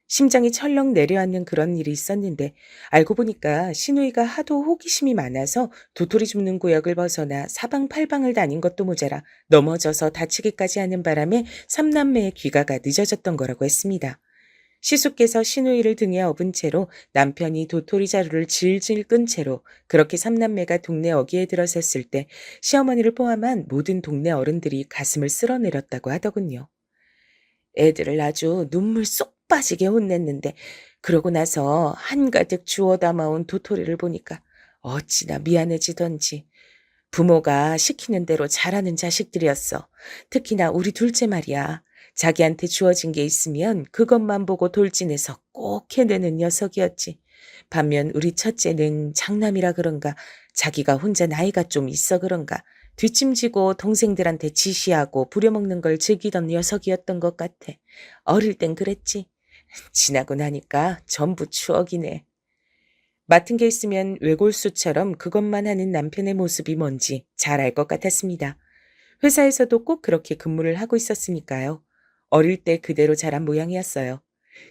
심장이 철렁 내려앉는 그런 일이 있었는데 알고 보니까 시누이가 하도 호기심이 많아서 도토리 줍는 구역을 벗어나 사방팔방을 다닌 것도 모자라 넘어져서 다치기까지 하는 바람에 삼남매의 귀가가 늦어졌던 거라고 했습니다. 시숙께서 시누이를 등에 업은 채로 남편이 도토리 자루를 질질 끈 채로 그렇게 삼남매가 동네 어귀에 들어섰을 때 시어머니를 포함한 모든 동네 어른들이 가슴을 쓸어내렸다고 하더군요. 애들을 아주 눈물 쏙 빠지게 혼냈는데 그러고 나서 한가득 주워 담아온 도토리를 보니까 어찌나 미안해지던지. 부모가 시키는 대로 잘하는 자식들이었어. 특히나 우리 둘째 말이야. 자기한테 주어진 게 있으면 그것만 보고 돌진해서 꼭 해내는 녀석이었지. 반면 우리 첫째는 장남이라 그런가 자기가 혼자 나이가 좀 있어 그런가 뒷짐지고 동생들한테 지시하고 부려먹는 걸 즐기던 녀석이었던 것 같아. 어릴 땐 그랬지. 지나고 나니까 전부 추억이네. 맡은 게 있으면 외골수처럼 그것만 하는 남편의 모습이 뭔지 잘 알 것 같았습니다. 회사에서도 꼭 그렇게 근무를 하고 있었으니까요. 어릴 때 그대로 자란 모양이었어요.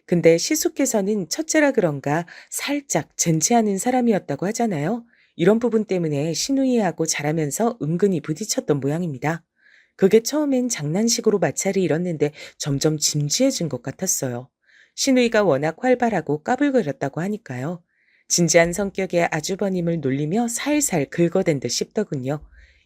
근데 시숙께서는 첫째라 그런가 살짝 젠체하는 사람이었다고 하잖아요. 이런 부분 때문에 시누이하고 자라면서 은근히 부딪혔던 모양입니다. 그게 처음엔 장난식으로 마찰이 일었는데 점점 진지해진 것 같았어요. 시누이가 워낙 활발하고 까불거렸다고 하니까요. 진지한 성격의 아주버님을 놀리며 살살 긁어댄 듯 싶더군요.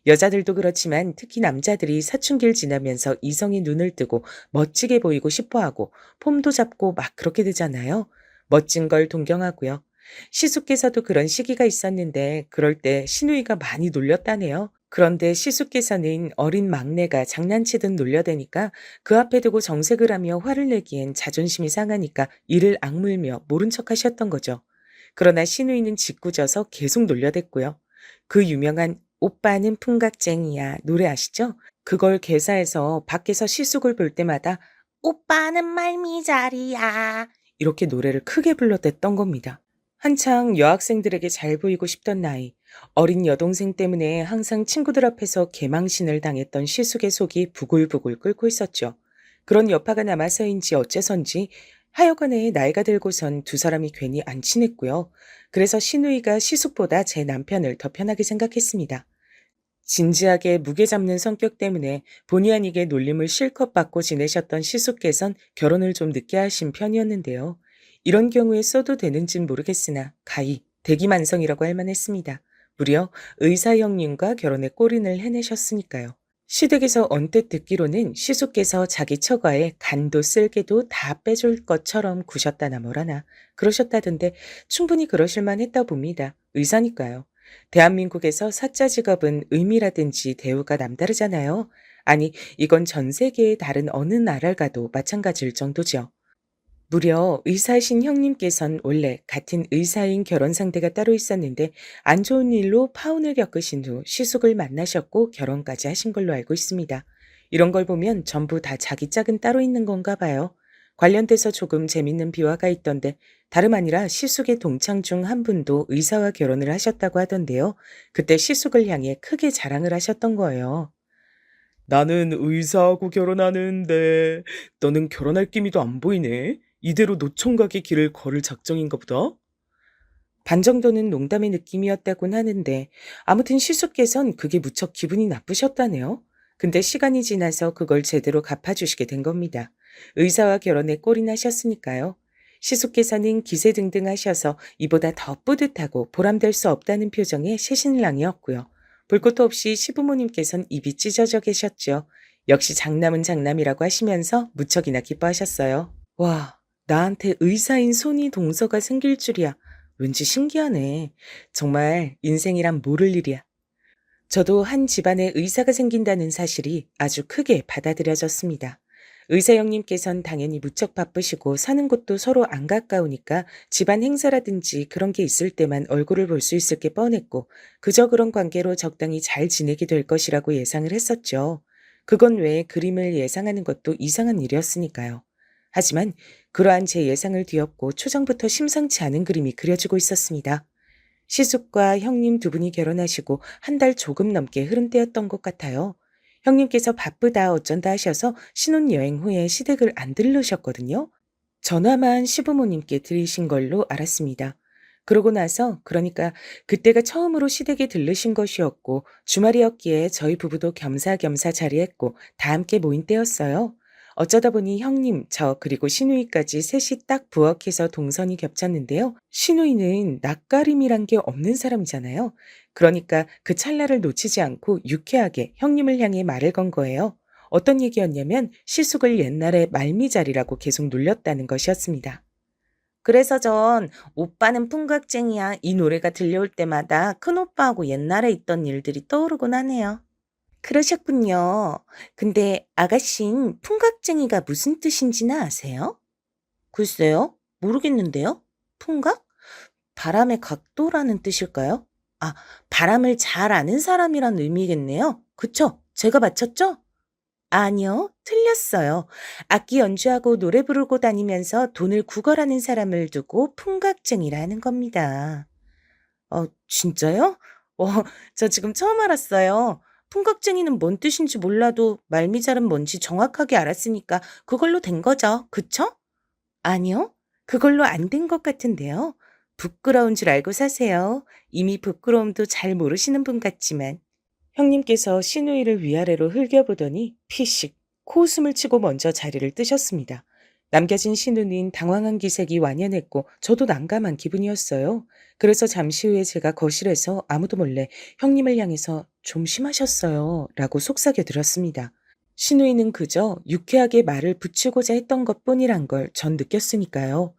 여자들도 그렇지만 특히 남자들이 사춘기를 지나면서 이성의 눈을 뜨고 멋지게 보이고 싶어하고 폼도 잡고 막 그렇게 되잖아요. 멋진 걸 동경하고요. 시숙께서도 그런 시기가 있었는데 그럴 때 시누이가 많이 놀렸다네요. 그런데 시숙께서는 어린 막내가 장난치듯 놀려대니까 그 앞에 두고 정색을 하며 화를 내기엔 자존심이 상하니까 이를 악물며 모른 척 하셨던 거죠. 그러나 시누이는 짓궂어서 계속 놀려댔고요. 그 유명한 오빠는 풍각쟁이야 노래 아시죠? 그걸 개사해서 밖에서 시숙을 볼 때마다 오빠는 말미잘이야 이렇게 노래를 크게 불러댔던 겁니다. 한창 여학생들에게 잘 보이고 싶던 나이, 어린 여동생 때문에 항상 친구들 앞에서 개망신을 당했던 시숙의 속이 부글부글 끓고 있었죠. 그런 여파가 남아서인지 어째선지 하여간에 나이가 들고선 두 사람이 괜히 안 친했고요. 그래서 신우이가 시숙보다 제 남편을 더 편하게 생각했습니다. 진지하게 무게 잡는 성격 때문에 본의 아니게 놀림을 실컷 받고 지내셨던 시숙께선 결혼을 좀 늦게 하신 편이었는데요. 이런 경우에 써도 되는진 모르겠으나 가히 대기만성이라고 할 만했습니다. 무려 의사 형님과 결혼에 골인을 해내셨으니까요. 시댁에서 언뜻 듣기로는 시숙께서 자기 처가에 간도 쓸개도 다 빼줄 것처럼 구셨다나 뭐라나 그러셨다던데 충분히 그러실만 했다 봅니다. 의사니까요. 대한민국에서 사자 직업은 의미라든지 대우가 남다르잖아요. 아니, 이건 전 세계의 다른 어느 나라를 가도 마찬가지일 정도죠. 무려 의사이신 형님께선 원래 같은 의사인 결혼 상대가 따로 있었는데 안 좋은 일로 파혼을 겪으신 후 시숙을 만나셨고 결혼까지 하신 걸로 알고 있습니다. 이런 걸 보면 전부 다 자기 짝은 따로 있는 건가 봐요. 관련돼서 조금 재밌는 비화가 있던데 다름 아니라 시숙의 동창 중 한 분도 의사와 결혼을 하셨다고 하던데요. 그때 시숙을 향해 크게 자랑을 하셨던 거예요. 나는 의사하고 결혼하는데 너는 결혼할 기미도 안 보이네. 이대로 노총각의 길을 걸을 작정인가 보다. 반 정도는 농담의 느낌이었다곤 하는데 아무튼 시숙께선 그게 무척 기분이 나쁘셨다네요. 근데 시간이 지나서 그걸 제대로 갚아주시게 된 겁니다. 의사와 결혼에 꼴이 나셨으니까요. 시숙께서는 기세등등하셔서 이보다 더 뿌듯하고 보람될 수 없다는 표정의 새신랑이었고요. 볼 것도 없이 시부모님께선 입이 찢어져 계셨죠. 역시 장남은 장남이라고 하시면서 무척이나 기뻐하셨어요. 와, 나한테 의사인 손이 동서가 생길 줄이야. 왠지 신기하네. 정말 인생이란 모를 일이야. 저도 한 집안에 의사가 생긴다는 사실이 아주 크게 받아들여졌습니다. 의사 형님께선 당연히 무척 바쁘시고 사는 곳도 서로 안 가까우니까 집안 행사라든지 그런 게 있을 때만 얼굴을 볼 수 있을 게 뻔했고 그저 그런 관계로 적당히 잘 지내게 될 것이라고 예상을 했었죠. 그건 왜 그림을 예상하는 것도 이상한 일이었으니까요. 하지만 그러한 제 예상을 뒤엎고 초장부터 심상치 않은 그림이 그려지고 있었습니다. 시숙과 형님 두 분이 결혼하시고 한 달 조금 넘게 흐른 때였던 것 같아요. 형님께서 바쁘다 어쩐다 하셔서 신혼여행 후에 시댁을 안 들르셨거든요. 전화만 시부모님께 드리신 걸로 알았습니다. 그러고 나서 그러니까 그때가 처음으로 시댁에 들르신 것이었고 주말이었기에 저희 부부도 겸사겸사 자리했고 다 함께 모인 때였어요. 어쩌다 보니 형님, 저 그리고 시누이까지 셋이 딱 부엌에서 동선이 겹쳤는데요. 시누이는 낯가림이란 게 없는 사람이잖아요. 그러니까 그 찰나를 놓치지 않고 유쾌하게 형님을 향해 말을 건 거예요. 어떤 얘기였냐면 시숙을 옛날에 말미잘이라고 계속 놀렸다는 것이었습니다. 그래서 전 오빠는 풍각쟁이야 이 노래가 들려올 때마다 큰오빠하고 옛날에 있던 일들이 떠오르곤 하네요. 그러셨군요. 근데 아가씨는 풍각쟁이가 무슨 뜻인지는 아세요? 글쎄요, 모르겠는데요. 풍각? 바람의 각도라는 뜻일까요? 아, 바람을 잘 아는 사람이란 의미겠네요. 그쵸? 제가 맞췄죠? 아니요, 틀렸어요. 악기 연주하고 노래 부르고 다니면서 돈을 구걸하는 사람을 두고 풍각쟁이라는 겁니다. 진짜요? 어, 저 지금 처음 알았어요. 풍각쟁이는 뭔 뜻인지 몰라도 말미잘은 뭔지 정확하게 알았으니까 그걸로 된 거죠. 그쵸? 아니요, 그걸로 안 된 것 같은데요. 부끄러운 줄 알고 사세요. 이미 부끄러움도 잘 모르시는 분 같지만. 형님께서 시누이를 위아래로 흘겨보더니 피식 코웃음을 치고 먼저 자리를 뜨셨습니다. 남겨진 시누는 당황한 기색이 완연했고 저도 난감한 기분이었어요. 그래서 잠시 후에 제가 거실에서 아무도 몰래 형님을 향해서 좀 심하셨어요 라고 속삭여드렸습니다. 시누이는 그저 유쾌하게 말을 붙이고자 했던 것뿐이란 걸 전 느꼈으니까요.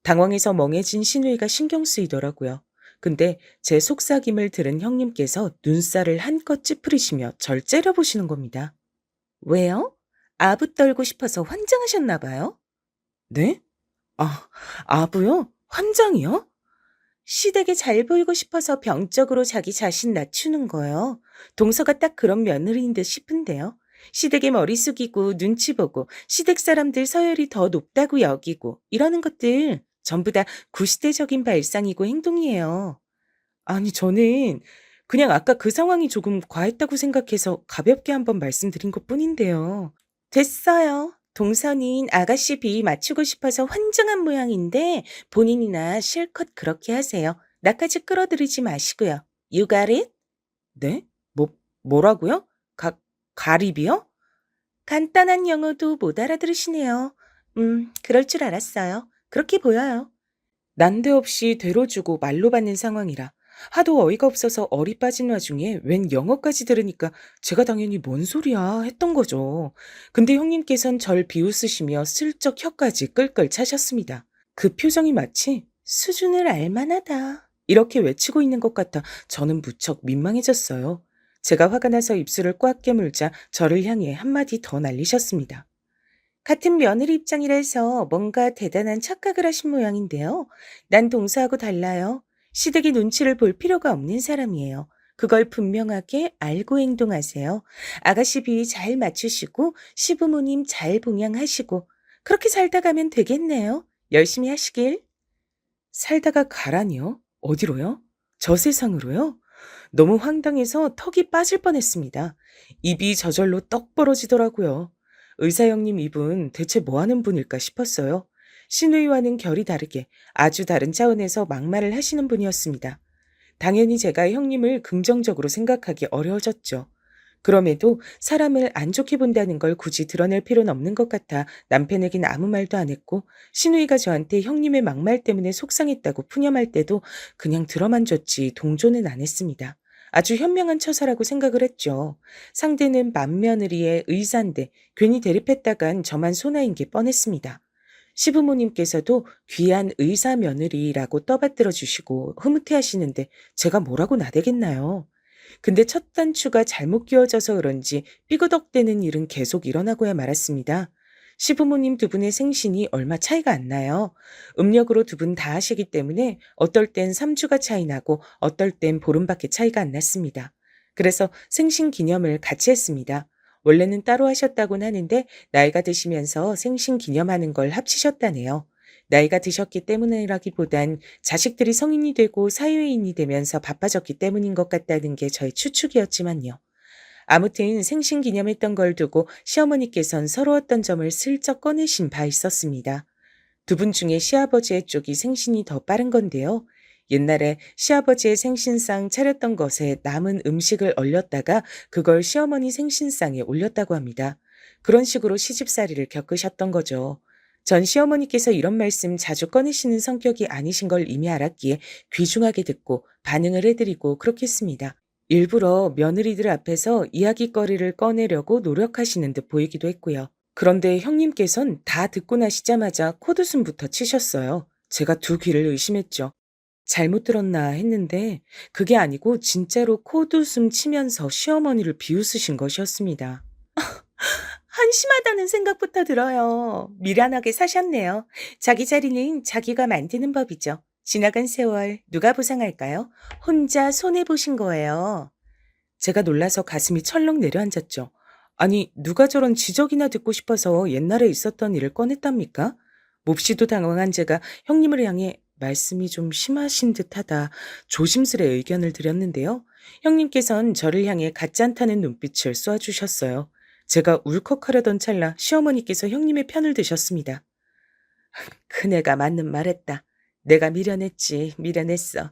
당황해서 멍해진 시누이가 신경 쓰이더라고요. 근데 제 속삭임을 들은 형님께서 눈살을 한껏 찌푸리시며 절 째려보시는 겁니다. 왜요? 아부 떨고 싶어서 환장하셨나 봐요? 네? 아, 아부요? 환장이요? 시댁에 잘 보이고 싶어서 병적으로 자기 자신 낮추는 거요. 동서가 딱 그런 며느리인 듯 싶은데요. 시댁에 머리 숙이고 눈치 보고 시댁 사람들 서열이 더 높다고 여기고 이러는 것들 전부 다 구시대적인 발상이고 행동이에요. 아니, 저는 그냥 아까 그 상황이 조금 과했다고 생각해서 가볍게 한번 말씀드린 것뿐인데요. 됐어요. 동선인 아가씨 비위 맞추고 싶어서 환장한 모양인데 본인이나 실컷 그렇게 하세요. 나까지 끌어들이지 마시고요. You got it? 네? 뭐라고요? 가립이요? 간단한 영어도 못 알아들으시네요. 그럴 줄 알았어요. 그렇게 보여요. 난데없이 되로 주고 말로 받는 상황이라 하도 어이가 없어서 어리 빠진 와중에 웬 영어까지 들으니까 제가 당연히 뭔 소리야 했던 거죠. 근데 형님께선 절 비웃으시며 슬쩍 혀까지 끌끌 차셨습니다. 그 표정이 마치 수준을 알만하다 이렇게 외치고 있는 것 같아 저는 무척 민망해졌어요. 제가 화가 나서 입술을 꽉 깨물자 저를 향해 한마디 더 날리셨습니다. 같은 며느리 입장이라서 뭔가 대단한 착각을 하신 모양인데요. 난 동서하고 달라요. 시댁의 눈치를 볼 필요가 없는 사람이에요. 그걸 분명하게 알고 행동하세요. 아가씨 비위 잘 맞추시고 시부모님 잘 봉양하시고 그렇게 살다 가면 되겠네요. 열심히 하시길. 살다가 가라니요? 어디로요? 저 세상으로요? 너무 황당해서 턱이 빠질 뻔했습니다. 입이 저절로 떡 벌어지더라고요. 의사 형님 이분 대체 뭐 하는 분일까 싶었어요. 신우이와는 결이 다르게 아주 다른 차원에서 막말을 하시는 분이었습니다. 당연히 제가 형님을 긍정적으로 생각하기 어려워졌죠. 그럼에도 사람을 안 좋게 본다는 걸 굳이 드러낼 필요는 없는 것 같아 남편에겐 아무 말도 안 했고 신우이가 저한테 형님의 막말 때문에 속상했다고 푸념할 때도 그냥 들어만 줬지 동조는 안 했습니다. 아주 현명한 처사라고 생각을 했죠. 상대는 맏며느리의 의사인데 괜히 대립했다간 저만 소나인 게 뻔했습니다. 시부모님께서도 귀한 의사 며느리라고 떠받들어 주시고 흐뭇해하시는데 제가 뭐라고 나대겠나요? 근데 첫 단추가 잘못 끼워져서 그런지 삐그덕대는 일은 계속 일어나고야 말았습니다. 시부모님 두 분의 생신이 얼마 차이가 안 나요. 음력으로 두 분 다 하시기 때문에 어떨 땐 3주가 차이 나고 어떨 땐 보름밖에 차이가 안 났습니다. 그래서 생신 기념을 같이 했습니다. 원래는 따로 하셨다곤 하는데 나이가 드시면서 생신 기념하는 걸 합치셨다네요. 나이가 드셨기 때문이라기보단 자식들이 성인이 되고 사회인이 되면서 바빠졌기 때문인 것 같다는 게 저의 추측이었지만요. 아무튼 생신 기념했던 걸 두고 시어머니께선 서러웠던 점을 슬쩍 꺼내신 바 있었습니다. 두 분 중에 시아버지의 쪽이 생신이 더 빠른 건데요. 옛날에 시아버지의 생신상 차렸던 것에 남은 음식을 얼렸다가 그걸 시어머니 생신상에 올렸다고 합니다. 그런 식으로 시집살이를 겪으셨던 거죠. 전 시어머니께서 이런 말씀 자주 꺼내시는 성격이 아니신 걸 이미 알았기에 귀중하게 듣고 반응을 해드리고 그렇게 했습니다. 일부러 며느리들 앞에서 이야기거리를 꺼내려고 노력하시는 듯 보이기도 했고요. 그런데 형님께선 다 듣고 나시자마자 콧웃음부터 치셨어요. 제가 두 귀를 의심했죠. 잘못 들었나 했는데 그게 아니고 진짜로 콧웃음 치면서 시어머니를 비웃으신 것이었습니다. 한심하다는 생각부터 들어요. 미련하게 사셨네요. 자기 자리는 자기가 만드는 법이죠. 지나간 세월 누가 보상할까요? 혼자 손해보신 거예요. 제가 놀라서 가슴이 철렁 내려앉았죠. 아니, 누가 저런 지적이나 듣고 싶어서 옛날에 있었던 일을 꺼냈답니까? 몹시도 당황한 제가 형님을 향해 말씀이 좀 심하신 듯하다 조심스레 의견을 드렸는데요. 형님께선 저를 향해 같지 않다는 눈빛을 쏘아주셨어요. 제가 울컥하려던 찰나 시어머니께서 형님의 편을 드셨습니다. 그네가 맞는 말했다. 내가 미련했지, 미련했어.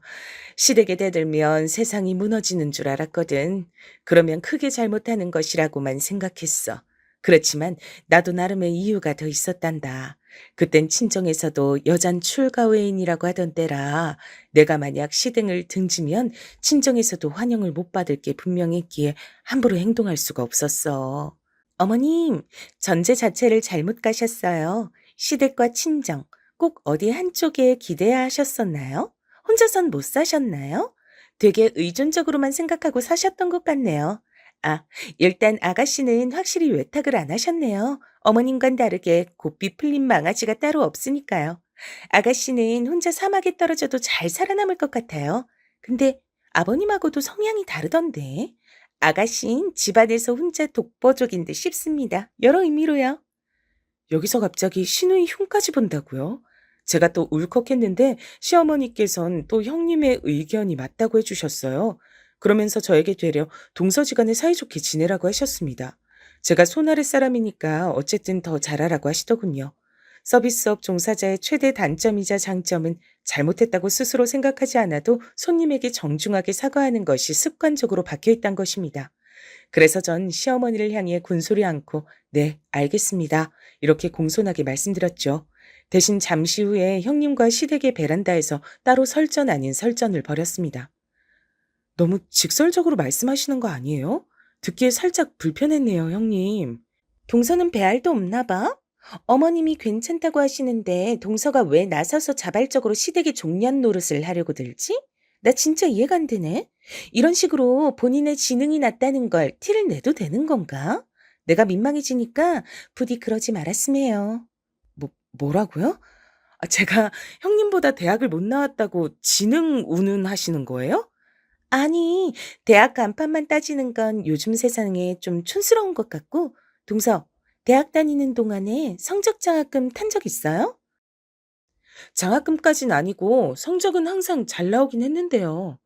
시댁에 대들면 세상이 무너지는 줄 알았거든. 그러면 크게 잘못하는 것이라고만 생각했어. 그렇지만 나도 나름의 이유가 더 있었단다. 그땐 친정에서도 여잔 출가외인이라고 하던 때라 내가 만약 시댁을 등지면 친정에서도 환영을 못 받을 게 분명했기에 함부로 행동할 수가 없었어. 어머님, 전제 자체를 잘못 가셨어요. 시댁과 친정, 꼭 어디 한쪽에 기대야 하셨었나요? 혼자선 못 사셨나요? 되게 의존적으로만 생각하고 사셨던 것 같네요. 아, 일단 아가씨는 확실히 외탁을 안 하셨네요. 어머님과는 다르게 곱비 풀린 망아지가 따로 없으니까요. 아가씨는 혼자 사막에 떨어져도 잘 살아남을 것 같아요. 근데 아버님하고도 성향이 다르던데. 아가씨는 집안에서 혼자 독보적인 듯 싶습니다. 여러 의미로요. 여기서 갑자기 시누이 흉까지 본다고요? 제가 또 울컥했는데 시어머니께선 또 형님의 의견이 맞다고 해주셨어요. 그러면서 저에게 되려 동서지간에 사이좋게 지내라고 하셨습니다. 제가 손아래 사람이니까 어쨌든 더 잘하라고 하시더군요. 서비스업 종사자의 최대 단점이자 장점은 잘못했다고 스스로 생각하지 않아도 손님에게 정중하게 사과하는 것이 습관적으로 박혀있다는 것입니다. 그래서 전 시어머니를 향해 군소리 않고 네, 알겠습니다. 이렇게 공손하게 말씀드렸죠. 대신 잠시 후에 형님과 시댁의 베란다에서 따로 설전 아닌 설전을 벌였습니다. 너무 직설적으로 말씀하시는 거 아니에요? 듣기에 살짝 불편했네요, 형님. 동서는 배알도 없나 봐? 어머님이 괜찮다고 하시는데 동서가 왜 나서서 자발적으로 시댁의 종년 노릇을 하려고 들지? 나 진짜 이해가 안 되네. 이런 식으로 본인의 지능이 낮다는 걸 티를 내도 되는 건가? 내가 민망해지니까 부디 그러지 말았으면 해요. 뭐라고요? 제가 형님보다 대학을 못 나왔다고 지능 운운하시는 거예요? 아니, 대학 간판만 따지는 건 요즘 세상에 좀 촌스러운 것 같고, 동서, 대학 다니는 동안에 성적 장학금 탄 적 있어요? 장학금까진 아니고 성적은 항상 잘 나오긴 했는데요.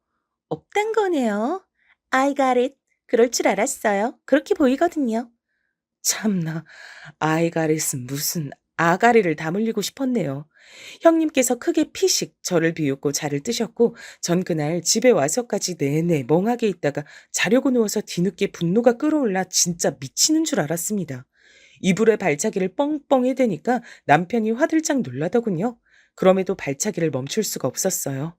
없단 거네요. I got it. 그럴 줄 알았어요. 그렇게 보이거든요. 참나, I got it은 무슨 아가리를 다물리고 싶었네요. 형님께서 크게 피식 저를 비웃고 자를 뜨셨고 전 그날 집에 와서까지 내내 멍하게 있다가 자려고 누워서 뒤늦게 분노가 끌어올라 진짜 미치는 줄 알았습니다. 이불에 발차기를 뻥뻥 해대니까 남편이 화들짝 놀라더군요. 그럼에도 발차기를 멈출 수가 없었어요.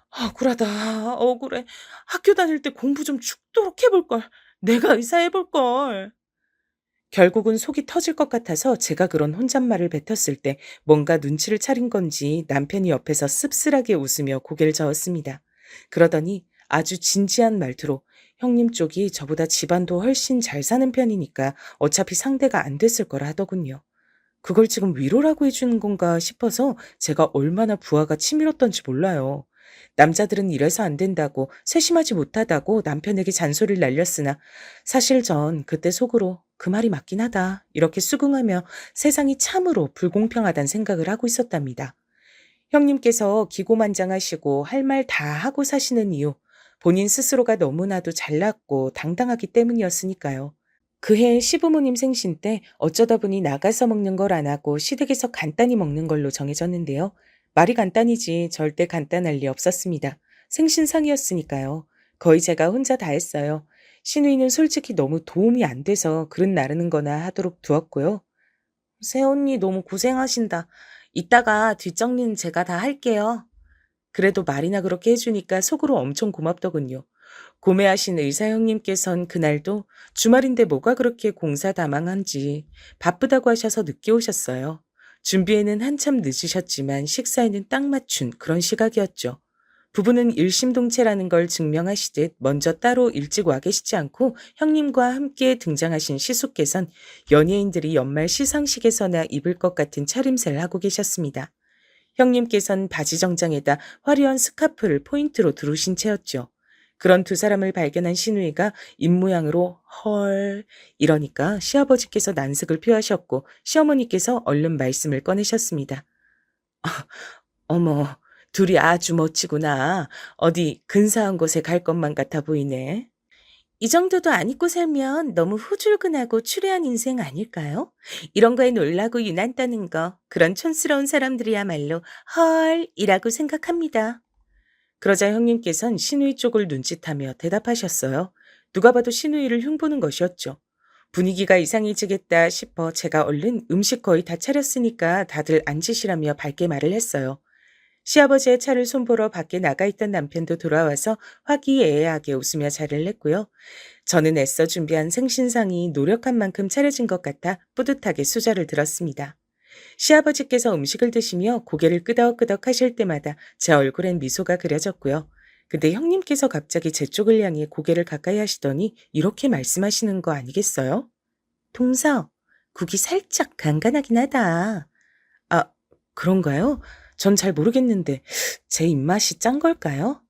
억울하다, 억울해. 학교 다닐 때 공부 좀 죽도록 해볼걸. 내가 의사 해볼걸. 결국은 속이 터질 것 같아서 제가 그런 혼잣말을 뱉었을 때 뭔가 눈치를 차린 건지 남편이 옆에서 씁쓸하게 웃으며 고개를 저었습니다. 그러더니 아주 진지한 말투로 형님 쪽이 저보다 집안도 훨씬 잘 사는 편이니까 어차피 상대가 안 됐을 거라 하더군요. 그걸 지금 위로라고 해주는 건가 싶어서 제가 얼마나 부하가 치밀었던지 몰라요. 남자들은 이래서 안 된다고 세심하지 못하다고 남편에게 잔소리를 날렸으나 사실 전 그때 속으로 그 말이 맞긴 하다 이렇게 수긍하며 세상이 참으로 불공평하다는 생각을 하고 있었답니다. 형님께서 기고만장하시고 할 말 다 하고 사시는 이유 본인 스스로가 너무나도 잘났고 당당하기 때문이었으니까요. 그해 시부모님 생신 때 어쩌다 보니 나가서 먹는 걸 안 하고 시댁에서 간단히 먹는 걸로 정해졌는데요. 말이 간단이지 절대 간단할 리 없었습니다. 생신상이었으니까요. 거의 제가 혼자 다 했어요. 시누이는 솔직히 너무 도움이 안 돼서 그릇 나르는 거나 하도록 두었고요. 새언니 너무 고생하신다. 이따가 뒷정리는 제가 다 할게요. 그래도 말이나 그렇게 해주니까 속으로 엄청 고맙더군요. 고매하신 의사 형님께선 그날도 주말인데 뭐가 그렇게 공사다망한지 바쁘다고 하셔서 늦게 오셨어요. 준비에는 한참 늦으셨지만 식사에는 딱 맞춘 그런 시각이었죠. 부부는 일심동체라는 걸 증명하시듯 먼저 따로 일찍 와 계시지 않고 형님과 함께 등장하신 시숙께선 연예인들이 연말 시상식에서나 입을 것 같은 차림새를 하고 계셨습니다. 형님께선 바지 정장에다 화려한 스카프를 포인트로 두르신 채였죠. 그런 두 사람을 발견한 시누이가 입모양으로 헐 이러니까 시아버지께서 난색을 표하셨고 시어머니께서 얼른 말씀을 꺼내셨습니다. 어머, 둘이 아주 멋지구나. 어디 근사한 곳에 갈 것만 같아 보이네. 이 정도도 안 입고 살면 너무 후줄근하고 추레한 인생 아닐까요? 이런 거에 놀라고 유난 떠는 거, 그런 촌스러운 사람들이야말로 헐이라고 생각합니다. 그러자 형님께선 시누이 쪽을 눈짓하며 대답하셨어요. 누가 봐도 시누이를 흉보는 것이었죠. 분위기가 이상해지겠다 싶어 제가 얼른 음식 거의 다 차렸으니까 다들 앉으시라며 밝게 말을 했어요. 시아버지의 차를 손보러 밖에 나가 있던 남편도 돌아와서 화기애애하게 웃으며 자리를 냈고요. 저는 애써 준비한 생신상이 노력한 만큼 차려진 것 같아 뿌듯하게 수저를 들었습니다. 시아버지께서 음식을 드시며 고개를 끄덕끄덕 하실 때마다 제 얼굴엔 미소가 그려졌고요. 근데 형님께서 갑자기 제 쪽을 향해 고개를 가까이 하시더니 이렇게 말씀하시는 거 아니겠어요? 동서, 국이 살짝 간간하긴 하다. 아, 그런가요? 전 잘 모르겠는데 제 입맛이 짠 걸까요?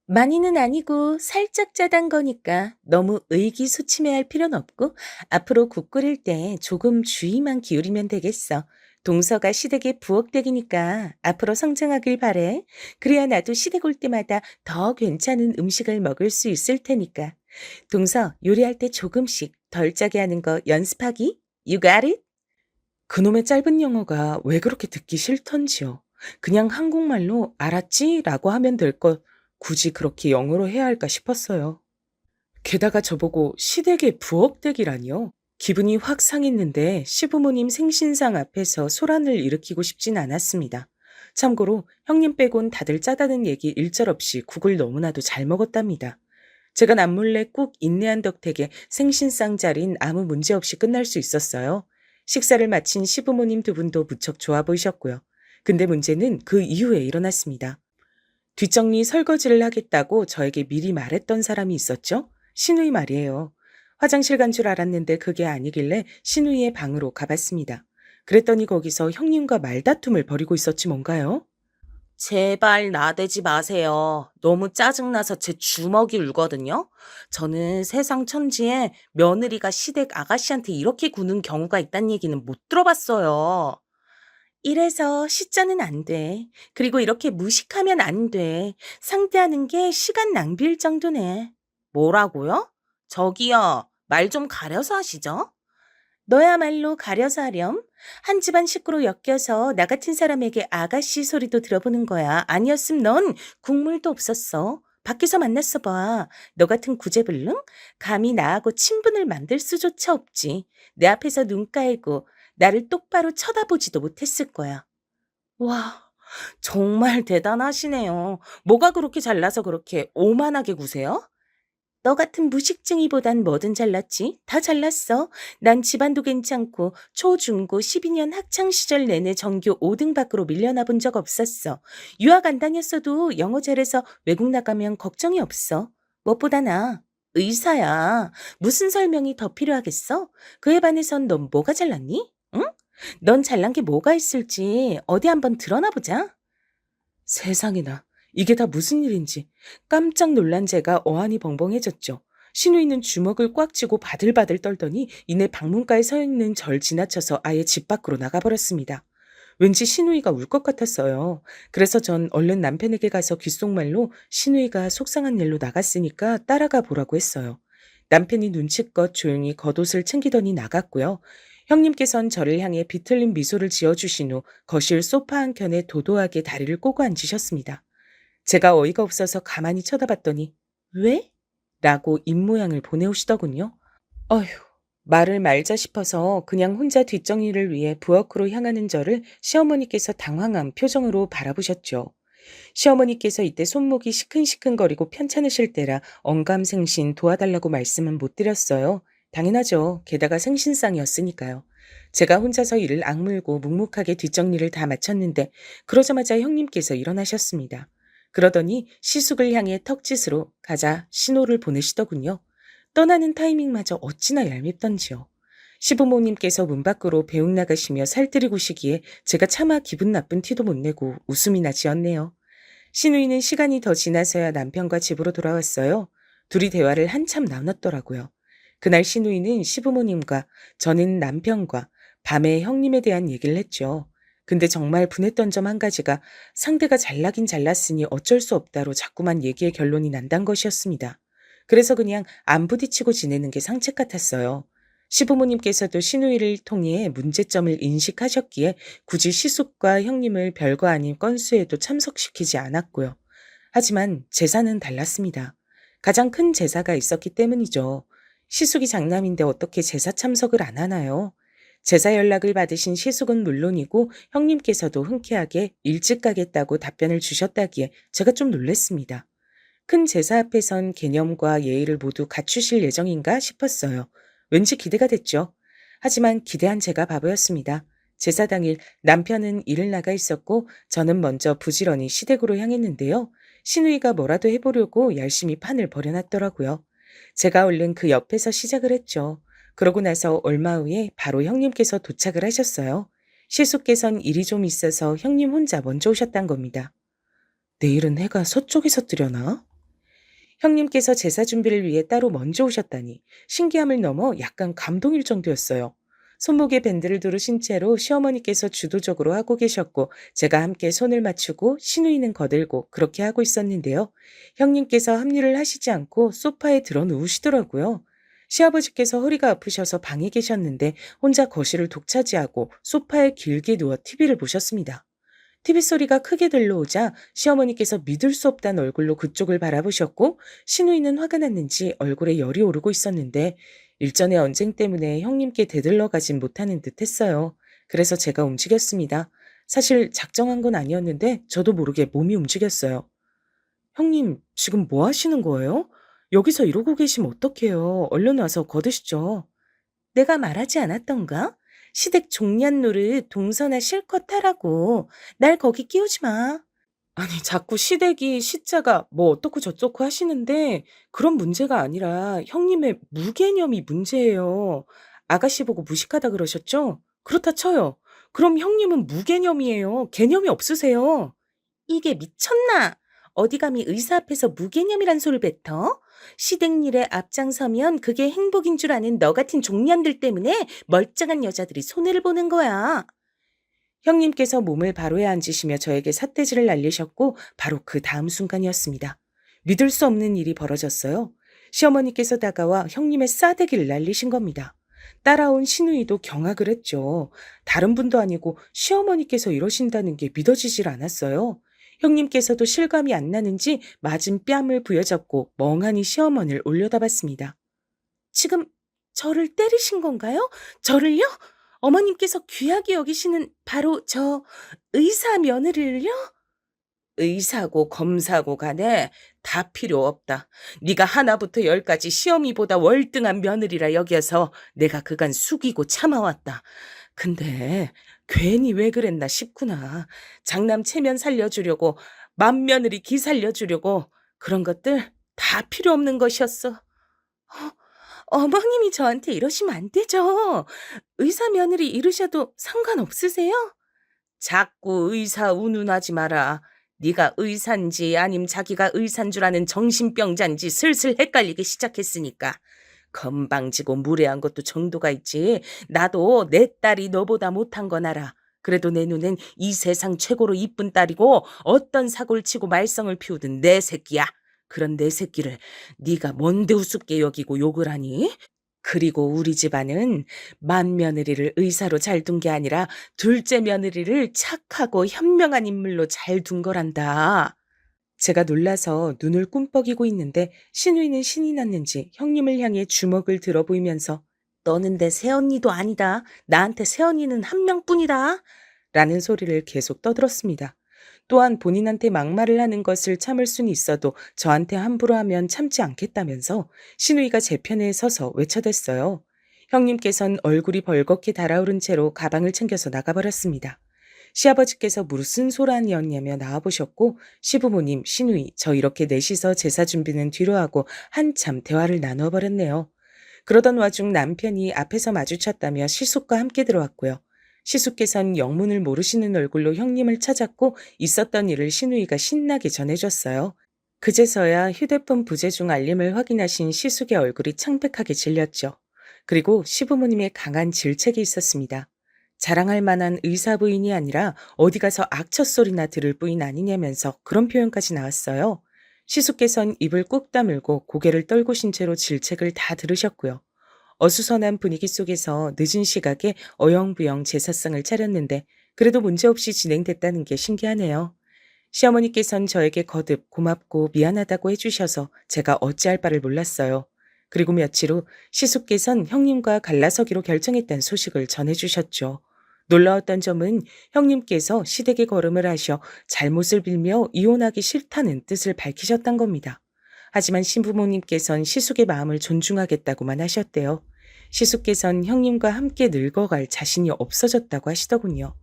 많이는 아니고 살짝 짜단 거니까 너무 의기소침해할 필요는 없고 앞으로 국 끓일 때 조금 주의만 기울이면 되겠어. 동서가 시댁의 부엌댁이니까 앞으로 성장하길 바래. 그래야 나도 시댁 올 때마다 더 괜찮은 음식을 먹을 수 있을 테니까. 동서, 요리할 때 조금씩 덜 짜게 하는 거 연습하기? You got it? 그놈의 짧은 영어가 왜 그렇게 듣기 싫던지요. 그냥 한국말로 알았지? 라고 하면 될 것 굳이 그렇게 영어로 해야 할까 싶었어요. 게다가 저보고 시댁의 부엌댁이라니요. 기분이 확 상했는데 시부모님 생신상 앞에서 소란을 일으키고 싶진 않았습니다. 참고로 형님 빼곤 다들 짜다는 얘기 일절없이 국을 너무나도 잘 먹었답니다. 제가 남몰래 꾹 인내한 덕택에 생신상 자리는 아무 문제 없이 끝날 수 있었어요. 식사를 마친 시부모님 두 분도 무척 좋아 보이셨고요. 근데 문제는 그 이후에 일어났습니다. 뒷정리 설거지를 하겠다고 저에게 미리 말했던 사람이 있었죠? 신우이 말이에요. 화장실 간 줄 알았는데 그게 아니길래 신우이의 방으로 가봤습니다. 그랬더니 거기서 형님과 말다툼을 벌이고 있었지 뭔가요? 제발 나대지 마세요. 너무 짜증나서 제 주먹이 울거든요. 저는 세상 천지에 며느리가 시댁 아가씨한테 이렇게 구는 경우가 있다는 얘기는 못 들어봤어요. 이래서 시자는 안 돼. 그리고 이렇게 무식하면 안 돼. 상대하는 게 시간 낭비일 정도네. 뭐라고요? 저기요, 말 좀 가려서 하시죠? 너야말로 가려서 하렴. 한 집안 식구로 엮여서 나 같은 사람에게 아가씨 소리도 들어보는 거야. 아니었음 넌 국물도 없었어. 밖에서 만났어 봐. 너 같은 구제불능? 감히 나하고 친분을 만들 수조차 없지. 내 앞에서 눈 깔고 나를 똑바로 쳐다보지도 못했을 거야. 와, 정말 대단하시네요. 뭐가 그렇게 잘나서 그렇게 오만하게 구세요? 너 같은 무식증이보단 뭐든 잘났지. 다 잘났어. 난 집안도 괜찮고 초중고 12년 학창 시절 내내 전교 5등 밖으로 밀려나 본 적 없었어. 유학 안 다녔어도 영어 잘해서 외국 나가면 걱정이 없어. 무엇보다 나 의사야. 무슨 설명이 더 필요하겠어? 그에 반해선 넌 뭐가 잘났니? 응? 넌 잘난 게 뭐가 있을지 어디 한번 드러나 보자. 세상에나, 이게 다 무슨 일인지 깜짝 놀란 제가 어안이 벙벙해졌죠. 신우이는 주먹을 꽉 쥐고 바들바들 떨더니 이내 방문가에 서 있는 절 지나쳐서 아예 집 밖으로 나가버렸습니다. 왠지 신우이가 울 것 같았어요. 그래서 전 얼른 남편에게 가서 귓속말로 신우이가 속상한 일로 나갔으니까 따라가 보라고 했어요. 남편이 눈치껏 조용히 겉옷을 챙기더니 나갔고요. 형님께선 저를 향해 비틀린 미소를 지어주신 후 거실 소파 한켠에 도도하게 다리를 꼬고 앉으셨습니다. 제가 어이가 없어서 가만히 쳐다봤더니 왜? 라고 입모양을 보내오시더군요. 어휴, 말을 말자 싶어서 그냥 혼자 뒷정리를 위해 부엌으로 향하는 저를 시어머니께서 당황한 표정으로 바라보셨죠. 시어머니께서 이때 손목이 시큰시큰거리고 편찮으실 때라 언감생신 도와달라고 말씀은 못 드렸어요. 당연하죠. 게다가 생신상이었으니까요. 제가 혼자서 일을 악물고 묵묵하게 뒷정리를 다 마쳤는데 그러자마자 형님께서 일어나셨습니다. 그러더니 시숙을 향해 턱짓으로 가자 신호를 보내시더군요. 떠나는 타이밍마저 어찌나 얄밉던지요. 시부모님께서 문 밖으로 배웅 나가시며 살뜨리고시기에 제가 차마 기분 나쁜 티도 못 내고 웃음이나 지었네요. 신우이는 시간이 더 지나서야 남편과 집으로 돌아왔어요. 둘이 대화를 한참 나눴더라고요. 그날 신우이는 시부모님과 저는 남편과 밤에 형님에 대한 얘기를 했죠. 근데 정말 분했던 점 한 가지가 상대가 잘나긴 잘났으니 어쩔 수 없다로 자꾸만 얘기의 결론이 난단 것이었습니다. 그래서 그냥 안 부딪히고 지내는 게 상책 같았어요. 시부모님께서도 신우이를 통해 문제점을 인식하셨기에 굳이 시숙과 형님을 별거 아닌 건수에도 참석시키지 않았고요. 하지만 제사는 달랐습니다. 가장 큰 제사가 있었기 때문이죠. 시숙이 장남인데 어떻게 제사 참석을 안 하나요? 제사 연락을 받으신 시숙은 물론이고 형님께서도 흔쾌하게 일찍 가겠다고 답변을 주셨다기에 제가 좀 놀랐습니다. 큰 제사 앞에선 개념과 예의를 모두 갖추실 예정인가 싶었어요. 왠지 기대가 됐죠. 하지만 기대한 제가 바보였습니다. 제사 당일 남편은 일을 나가 있었고 저는 먼저 부지런히 시댁으로 향했는데요. 신우이가 뭐라도 해보려고 열심히 판을 벌여놨더라고요. 제가 얼른 그 옆에서 시작을 했죠. 그러고 나서 얼마 후에 바로 형님께서 도착을 하셨어요. 시숙께선 일이 좀 있어서 형님 혼자 먼저 오셨단 겁니다. 내일은 해가 서쪽에서 뜨려나? 형님께서 제사 준비를 위해 따로 먼저 오셨다니 신기함을 넘어 약간 감동일 정도였어요. 손목에 밴드를 두르신 채로 시어머니께서 주도적으로 하고 계셨고 제가 함께 손을 맞추고 시누이는 거들고 그렇게 하고 있었는데요. 형님께서 합류를 하시지 않고 소파에 들어 누우시더라고요. 시아버지께서 허리가 아프셔서 방에 계셨는데 혼자 거실을 독차지하고 소파에 길게 누워 TV를 보셨습니다. TV 소리가 크게 들려오자 시어머니께서 믿을 수 없다는 얼굴로 그쪽을 바라보셨고 시누이는 화가 났는지 얼굴에 열이 오르고 있었는데 일전의 언쟁 때문에 형님께 대들러 가진 못하는 듯 했어요. 그래서 제가 움직였습니다. 사실 작정한 건 아니었는데 저도 모르게 몸이 움직였어요. 형님, 지금 뭐 하시는 거예요? 여기서 이러고 계시면 어떡해요. 얼른 와서 거드시죠. 내가 말하지 않았던가? 시댁 종련 노릇 동서나 실컷 하라고. 날 거기 끼우지 마. 아니, 자꾸 시댁이 시자가 뭐 어떻고 저쩌고 하시는데 그런 문제가 아니라 형님의 무개념이 문제예요. 아가씨 보고 무식하다 그러셨죠? 그렇다 쳐요. 그럼 형님은 무개념이에요. 개념이 없으세요. 이게 미쳤나? 어디 감히 의사 앞에서 무개념이란 소를 뱉어? 시댁 일에 앞장서면 그게 행복인 줄 아는 너 같은 종년들 때문에 멀쩡한 여자들이 손해를 보는 거야. 형님께서 몸을 바로에 앉으시며 저에게 삿대질을 날리셨고 바로 그 다음 순간이었습니다. 믿을 수 없는 일이 벌어졌어요. 시어머니께서 다가와 형님의 싸대기를 날리신 겁니다. 따라온 시누이도 경악을 했죠. 다른 분도 아니고 시어머니께서 이러신다는 게 믿어지질 않았어요. 형님께서도 실감이 안 나는지 맞은 뺨을 부여잡고 멍하니 시어머니를 올려다봤습니다. 지금 저를 때리신 건가요? 저를요? 어머님께서 귀하게 여기시는 바로 저 의사 며느리를요? 의사고 검사고 간에 다 필요 없다. 네가 하나부터 열까지 시어미보다 월등한 며느리라 여겨서 내가 그간 숙이고 참아왔다. 근데 괜히 왜 그랬나 싶구나. 장남 체면 살려주려고 맏며느리 기 살려주려고 그런 것들 다 필요 없는 것이었어. 어머님이 저한테 이러시면 안 되죠. 의사 며느리 이르셔도 상관없으세요? 자꾸 의사 운운하지 마라. 네가 의사인지 아님 자기가 의사인 줄 아는 정신병자인지 슬슬 헷갈리기 시작했으니까. 건방지고 무례한 것도 정도가 있지. 나도 내 딸이 너보다 못한 건 알아. 그래도 내 눈엔 이 세상 최고로 이쁜 딸이고 어떤 사고를 치고 말썽을 피우든 내 새끼야. 그런 내 새끼를 네가 뭔데 우습게 여기고 욕을 하니? 그리고 우리 집안은 맏며느리를 의사로 잘 둔 게 아니라 둘째 며느리를 착하고 현명한 인물로 잘 둔 거란다. 제가 놀라서 눈을 꿈뻑이고 있는데 시누이는 신이 났는지 형님을 향해 주먹을 들어 보이면서 너는 내 새언니도 아니다. 나한테 새언니는 한 명뿐이다. 라는 소리를 계속 떠들었습니다. 또한 본인한테 막말을 하는 것을 참을 수는 있어도 저한테 함부로 하면 참지 않겠다면서 시누이가 제 편에 서서 외쳐댔어요. 형님께선 얼굴이 벌겋게 달아오른 채로 가방을 챙겨서 나가버렸습니다. 시아버지께서 무슨 소란이었냐며 나와보셨고 시부모님, 시누이, 저 이렇게 넷이서 제사 준비는 뒤로 하고 한참 대화를 나누어 버렸네요. 그러던 와중 남편이 앞에서 마주쳤다며 시숙과 함께 들어왔고요. 시숙께선 영문을 모르시는 얼굴로 형님을 찾았고 있었던 일을 시누이가 신나게 전해줬어요. 그제서야 휴대폰 부재중 알림을 확인하신 시숙의 얼굴이 창백하게 질렸죠. 그리고 시부모님의 강한 질책이 있었습니다. 자랑할 만한 의사 부인이 아니라 어디 가서 악처 소리나 들을 부인 아니냐면서 그런 표현까지 나왔어요. 시숙께선 입을 꾹 다물고 고개를 떨구신 채로 질책을 다 들으셨고요. 어수선한 분위기 속에서 늦은 시각에 어영부영 제사상을 차렸는데 그래도 문제없이 진행됐다는 게 신기하네요. 시어머니께선 저에게 거듭 고맙고 미안하다고 해주셔서 제가 어찌할 바를 몰랐어요. 그리고 며칠 후 시숙께선 형님과 갈라서기로 결정했다는 소식을 전해주셨죠. 놀라웠던 점은 형님께서 시댁에 걸음을 하셔 잘못을 빌며 이혼하기 싫다는 뜻을 밝히셨단 겁니다. 하지만 신부모님께선 시숙의 마음을 존중하겠다고만 하셨대요. 시숙께선 형님과 함께 늙어갈 자신이 없어졌다고 하시더군요.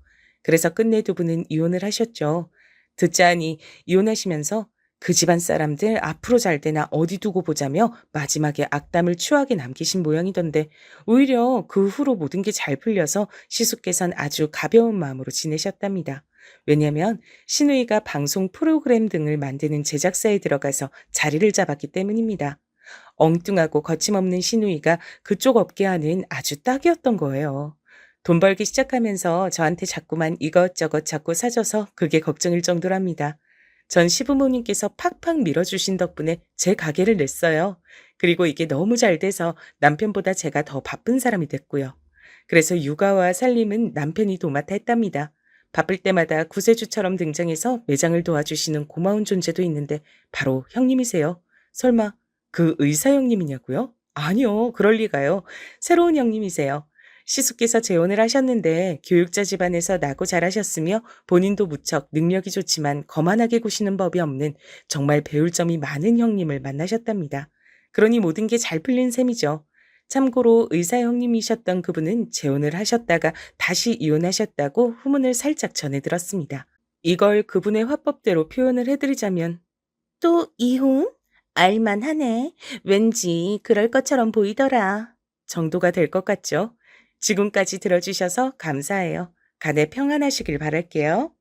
그래서 끝내 두 분은 이혼을 하셨죠. 듣자하니 이혼하시면서 그 집안 사람들 앞으로 잘 되나 어디 두고 보자며 마지막에 악담을 추하게 남기신 모양이던데 오히려 그 후로 모든 게 잘 풀려서 시숙께선 아주 가벼운 마음으로 지내셨답니다. 왜냐하면 신우이가 방송 프로그램 등을 만드는 제작사에 들어가서 자리를 잡았기 때문입니다. 엉뚱하고 거침없는 신우이가 그쪽 업계 하는 아주 딱이었던 거예요. 돈 벌기 시작하면서 저한테 자꾸만 이것저것 자꾸 사줘서 그게 걱정일 정도랍니다. 전 시부모님께서 팍팍 밀어주신 덕분에 제 가게를 냈어요. 그리고 이게 너무 잘 돼서 남편보다 제가 더 바쁜 사람이 됐고요. 그래서 육아와 살림은 남편이 도맡아 했답니다. 바쁠 때마다 구세주처럼 등장해서 매장을 도와주시는 고마운 존재도 있는데 바로 형님이세요. 설마 그 의사 형님이냐고요? 아니요, 그럴 리가요. 새로운 형님이세요. 시숙께서 재혼을 하셨는데 교육자 집안에서 나고 자라셨으며 본인도 무척 능력이 좋지만 거만하게 구시는 법이 없는 정말 배울 점이 많은 형님을 만나셨답니다. 그러니 모든 게 잘 풀린 셈이죠. 참고로 의사 형님이셨던 그분은 재혼을 하셨다가 다시 이혼하셨다고 후문을 살짝 전해 들었습니다. 이걸 그분의 화법대로 표현을 해드리자면 또 이혼? 알만하네. 왠지 그럴 것처럼 보이더라. 정도가 될 것 같죠? 지금까지 들어주셔서 감사해요. 간에 평안하시길 바랄게요.